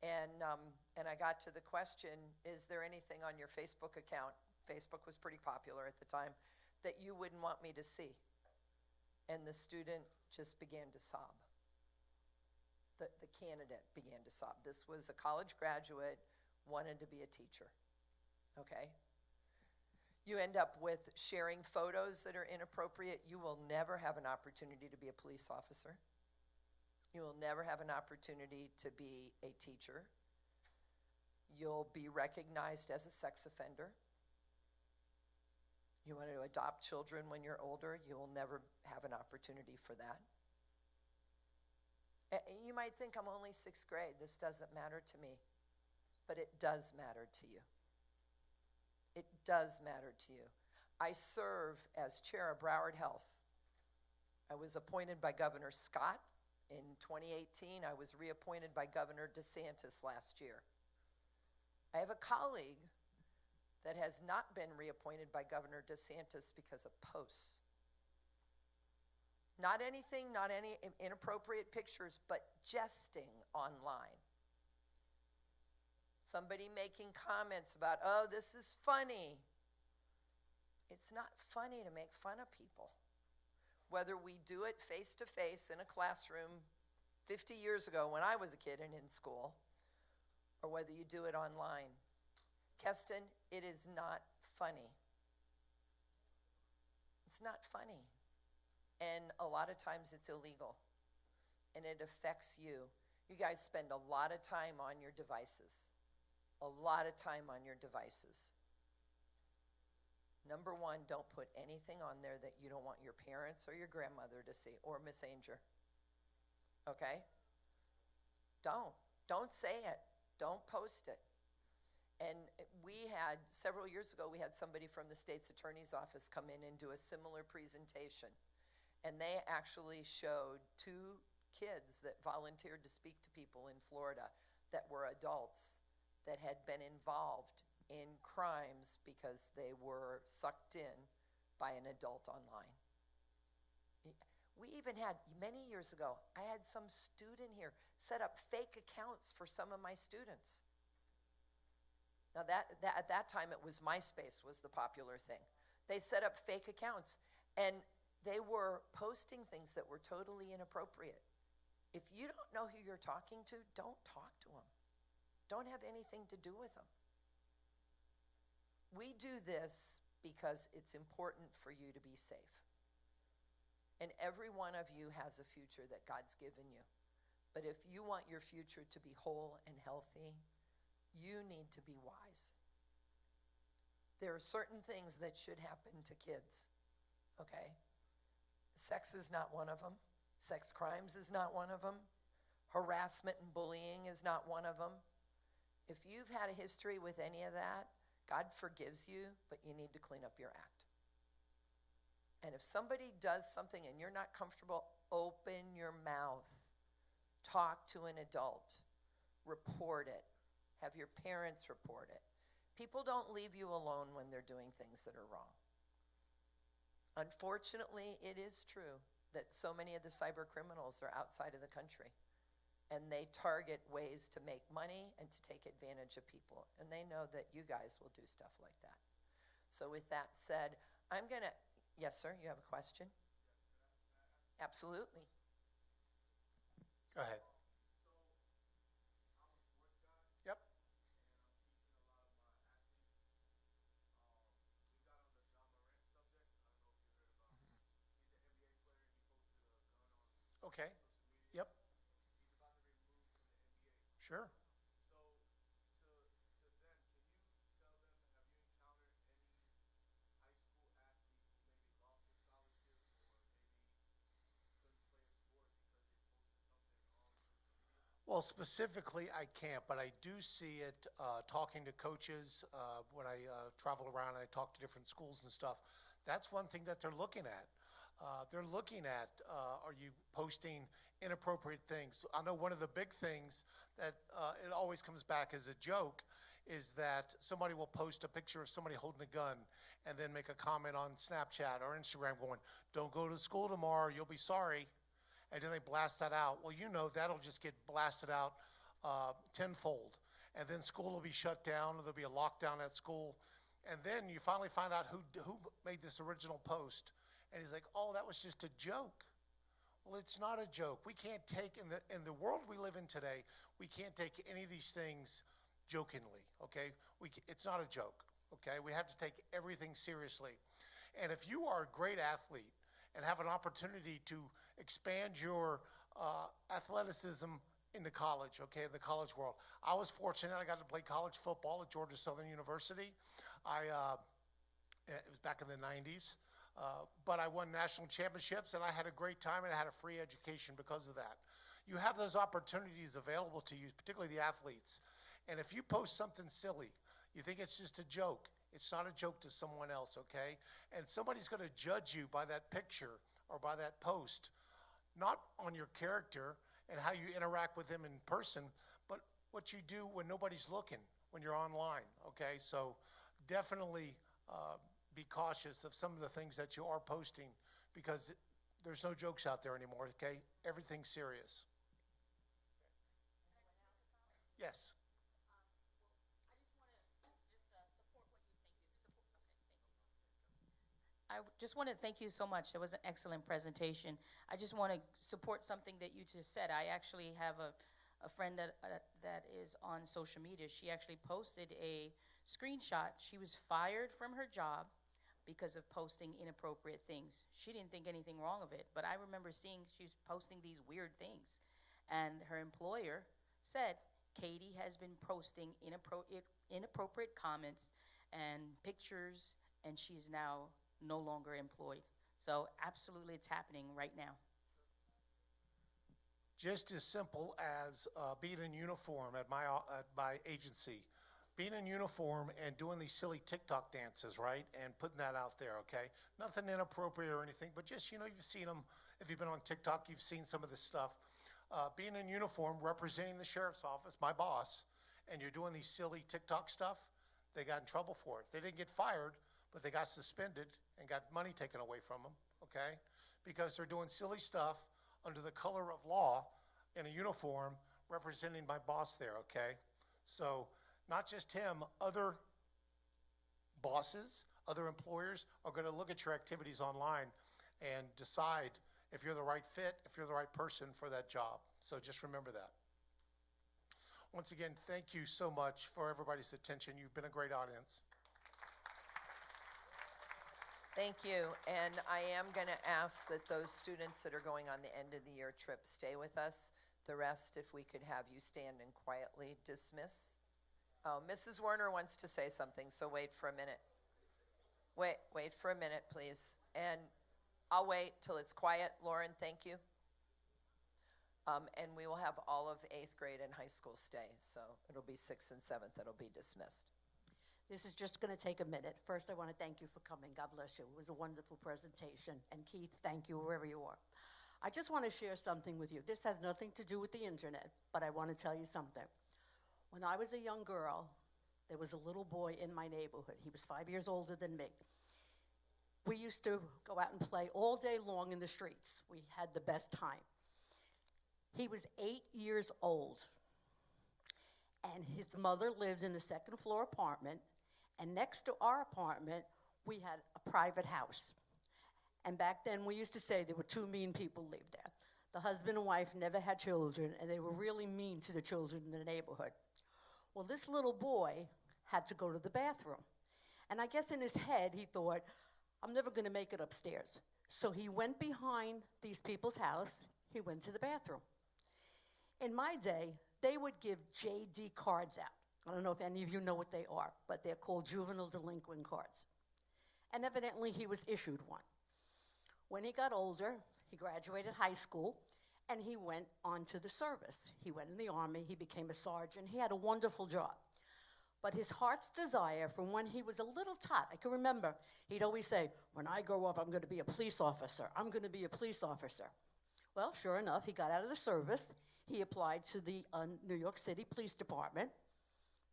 And I got to the question, is there anything on your Facebook account, Facebook was pretty popular at the time, that you wouldn't want me to see? And the student just began to sob. The candidate began to sob. This was a college graduate, wanted to be a teacher, okay? You end up with sharing photos that are inappropriate. You will never have an opportunity to be a police officer. You will never have an opportunity to be a teacher. You'll be recognized as a sex offender. You want to adopt children when you're older, you will never have an opportunity for that. You might think, I'm only 6th grade, this doesn't matter to me. But it does matter to you. It does matter to you. I serve as chair of Broward Health. I was appointed by Governor Scott in 2018. I was reappointed by Governor DeSantis last year. I have a colleague that has not been reappointed by Governor DeSantis because of posts. Not anything, not any inappropriate pictures, but jesting online. Somebody making comments about, oh, this is funny. It's not funny to make fun of people. Whether we do it face to face in a classroom 50 years ago when I was a kid and in school, or whether you do it online. Keston, it is not funny. It's not funny. And a lot of times it's illegal. And it affects you. You guys spend a lot of time on your devices. A lot of time on your devices. Number one, don't put anything on there that you don't want your parents or your grandmother to see, or Miss Anger. Okay? Don't say it. Don't post it. And we had, several years ago, we had somebody from the state's attorney's office come in and do a similar presentation. And they actually showed 2 kids that volunteered to speak to people in Florida that were adults that had been involved in crimes because they were sucked in by an adult online. We even had, many years ago, I had some student here set up fake accounts for some of my students. Now at that time it was MySpace was the popular thing. They set up fake accounts and they were posting things that were totally inappropriate. If you don't know who you're talking to, don't talk to them. Don't have anything to do with them. We do this because it's important for you to be safe. And every one of you has a future that God's given you. But if you want your future to be whole and healthy, you need to be wise. There are certain things that should happen to kids, okay? Sex is not one of them. Sex crimes is not one of them. Harassment and bullying is not one of them. If you've had a history with any of that, God forgives you, but you need to clean up your act. And if somebody does something and you're not comfortable, open your mouth. Talk to an adult. Report it. Have your parents report it. People don't leave you alone when they're doing things that are wrong. Unfortunately, it is true that so many of the cyber criminals are outside of the country. And they target ways to make money and to take advantage of people. And they know that you guys will do stuff like that. So with that said, I'm going to, yes, sir, you have a question? Absolutely. Go ahead. Yep. Okay. Yep. Sure. Well, specifically, I can't, but I do see it talking to coaches when I travel around and I talk to different schools and stuff. That's one thing that they're looking at. They're looking at, are you posting inappropriate things? I know one of the big things that it always comes back as a joke is that somebody will post a picture of somebody holding a gun and then make a comment on Snapchat or Instagram going, don't go to school tomorrow, you'll be sorry. And then they blast that out. Well, you know that'll just get blasted out tenfold. And then school will be shut down, or there'll be a lockdown at school. And then you finally find out who made this original post. And he's like, oh, that was just a joke. Well, it's not a joke. We can't take, in the world we live in today, we can't take any of these things jokingly, okay? It's not a joke. okay? We have to take everything seriously. And if you are a great athlete and have an opportunity to expand your athleticism into college, okay, in the college world. I was fortunate. I got to play college football at Georgia Southern University. It was back in the 90s. But I won national championships, and I had a great time, and I had a free education because of that. You have those opportunities available to you, particularly the athletes. And if you post something silly, you think it's just a joke. It's not a joke to someone else, okay? And somebody's going to judge you by that picture or by that post, not on your character and how you interact with them in person, but what you do when nobody's looking, when you're online, okay? So definitely be cautious of some of the things that you are posting, because there's no jokes out there anymore, okay? Everything's serious. Yes. I just want to thank you so much. It was an excellent presentation. I just want to support something that you just said. I actually have a friend that is on social media. She actually posted a screenshot. She was fired from her job because of posting inappropriate things. She didn't think anything wrong of it, but I remember seeing she was posting these weird things. And her employer said, Katie has been posting inappropriate comments and pictures, and she's now no longer employed. So absolutely, it's happening right now. Just as simple as being in uniform at my agency, being in uniform and doing these silly TikTok dances, right, and putting that out there, okay? Nothing inappropriate or anything, but just, you know, you've seen them. If you've been on TikTok, you've seen some of this stuff. Being in uniform, representing the sheriff's office, my boss, and you're doing these silly TikTok stuff, they got in trouble for it. They didn't get fired, but they got suspended and got money taken away from them, okay? Because they're doing silly stuff under the color of law in a uniform representing my boss there, okay? So not just him, other bosses, other employers are going to look at your activities online and decide if you're the right fit, if you're the right person for that job. So just remember that. Once again, thank you so much for everybody's attention. You've been a great audience. Thank you. And I am going to ask that those students that are going on the end of the year trip stay with us. The rest, if we could have you stand and quietly dismiss. Oh, Mrs. Werner wants to say something, so wait for a minute. Wait for a minute, please. And I'll wait till it's quiet. Lauren, thank you. And we will have all of 8th grade and high school stay. So it'll be 6th and 7th that'll be dismissed. This is just going to take a minute. First, I want to thank you for coming. God bless you. It was a wonderful presentation. And Keith, thank you wherever you are. I just want to share something with you. This has nothing to do with the internet, but I want to tell you something. When I was a young girl, there was a little boy in my neighborhood. He was 5 years older than me. We used to go out and play all day long in the streets. We had the best time. He was 8 years old, and his mother lived in the second floor apartment, and next to our apartment, we had a private house. And back then, we used to say there were two mean people lived there. The husband and wife never had children, and they were really mean to the children in the neighborhood. Well, this little boy had to go to the bathroom. And I guess in his head, he thought, I'm never going to make it upstairs. So he went behind these people's house. He went to the bathroom. In my day, they would give JD cards out. I don't know if any of you know what they are, but they're called juvenile delinquent cards. And evidently, he was issued one. When he got older, he graduated high school, and he went on to the service. He went in the Army. He became a sergeant. He had a wonderful job. But his heart's desire from when he was a little tot, I can remember, he'd always say, when I grow up, I'm going to be a police officer. I'm going to be a police officer. Well, sure enough, he got out of the service. He applied to the New York City Police Department,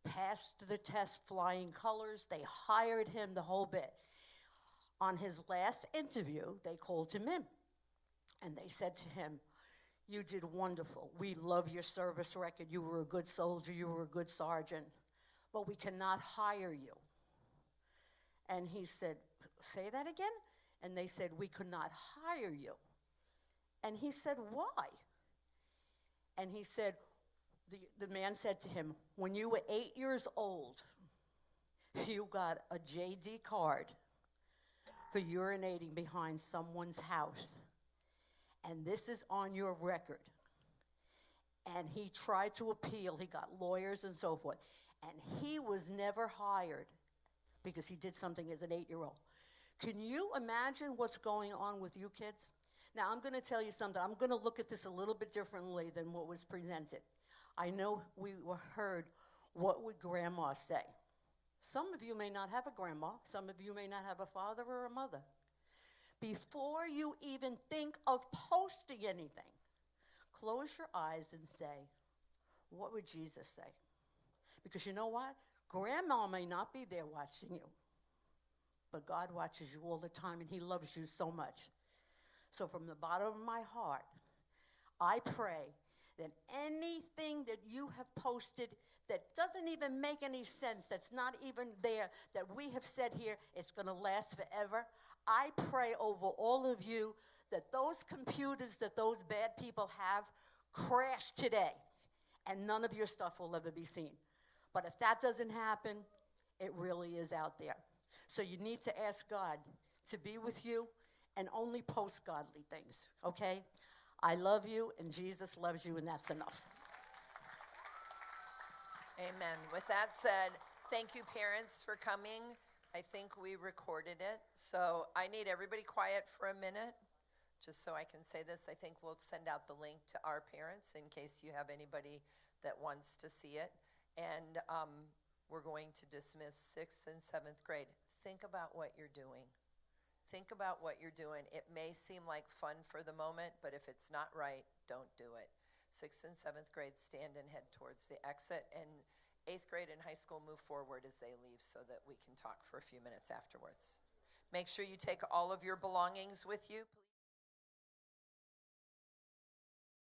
passed the test flying colors. They hired him the whole bit. On his last interview, they called him in, and they said to him, you did wonderful. We love your service record. You were a good soldier. You were a good sergeant. But we cannot hire you. And he said, say that again? And they said, we could not hire you. And he said, why? And he said, the man said to him, when you were 8 years old, You got a JD card for urinating behind someone's house, and this is on your record. And he tried to appeal. He got lawyers and so forth. And he was never hired because he did something as an 8-year-old. Can you imagine what's going on with you kids? Now, I'm going to tell you something. I'm going to look at this a little bit differently than what was presented. I know we heard, what would grandma say? Some of you may not have a grandma. Some of you may not have a father or a mother. Before you even think of posting anything, close your eyes and say, what would Jesus say? Because you know what? Grandma may not be there watching you, but God watches you all the time, and he loves you so much. So from the bottom of my heart, I pray that anything that you have posted that doesn't even make any sense, that's not even there, that we have said here, it's going to last forever. I pray over all of you that those computers that those bad people have crash today, and none of your stuff will ever be seen. But if that doesn't happen, it really is out there. So you need to ask God to be with you and only post godly things, okay? I love you, and Jesus loves you, and that's enough. Amen. With that said, thank you, parents, for coming. I think we recorded it. So I need everybody quiet for a minute, just so I can say this. I think we'll send out the link to our parents in case you have anybody that wants to see it. And we're going to dismiss 6th and 7th grade. Think about what you're doing. Think about what you're doing. It may seem like fun for the moment, but if it's not right, don't do it. 6th and 7th grade, stand and head towards the exit. And 8th grade and high school move forward as they leave so that we can talk for a few minutes afterwards. Make sure you take all of your belongings with you.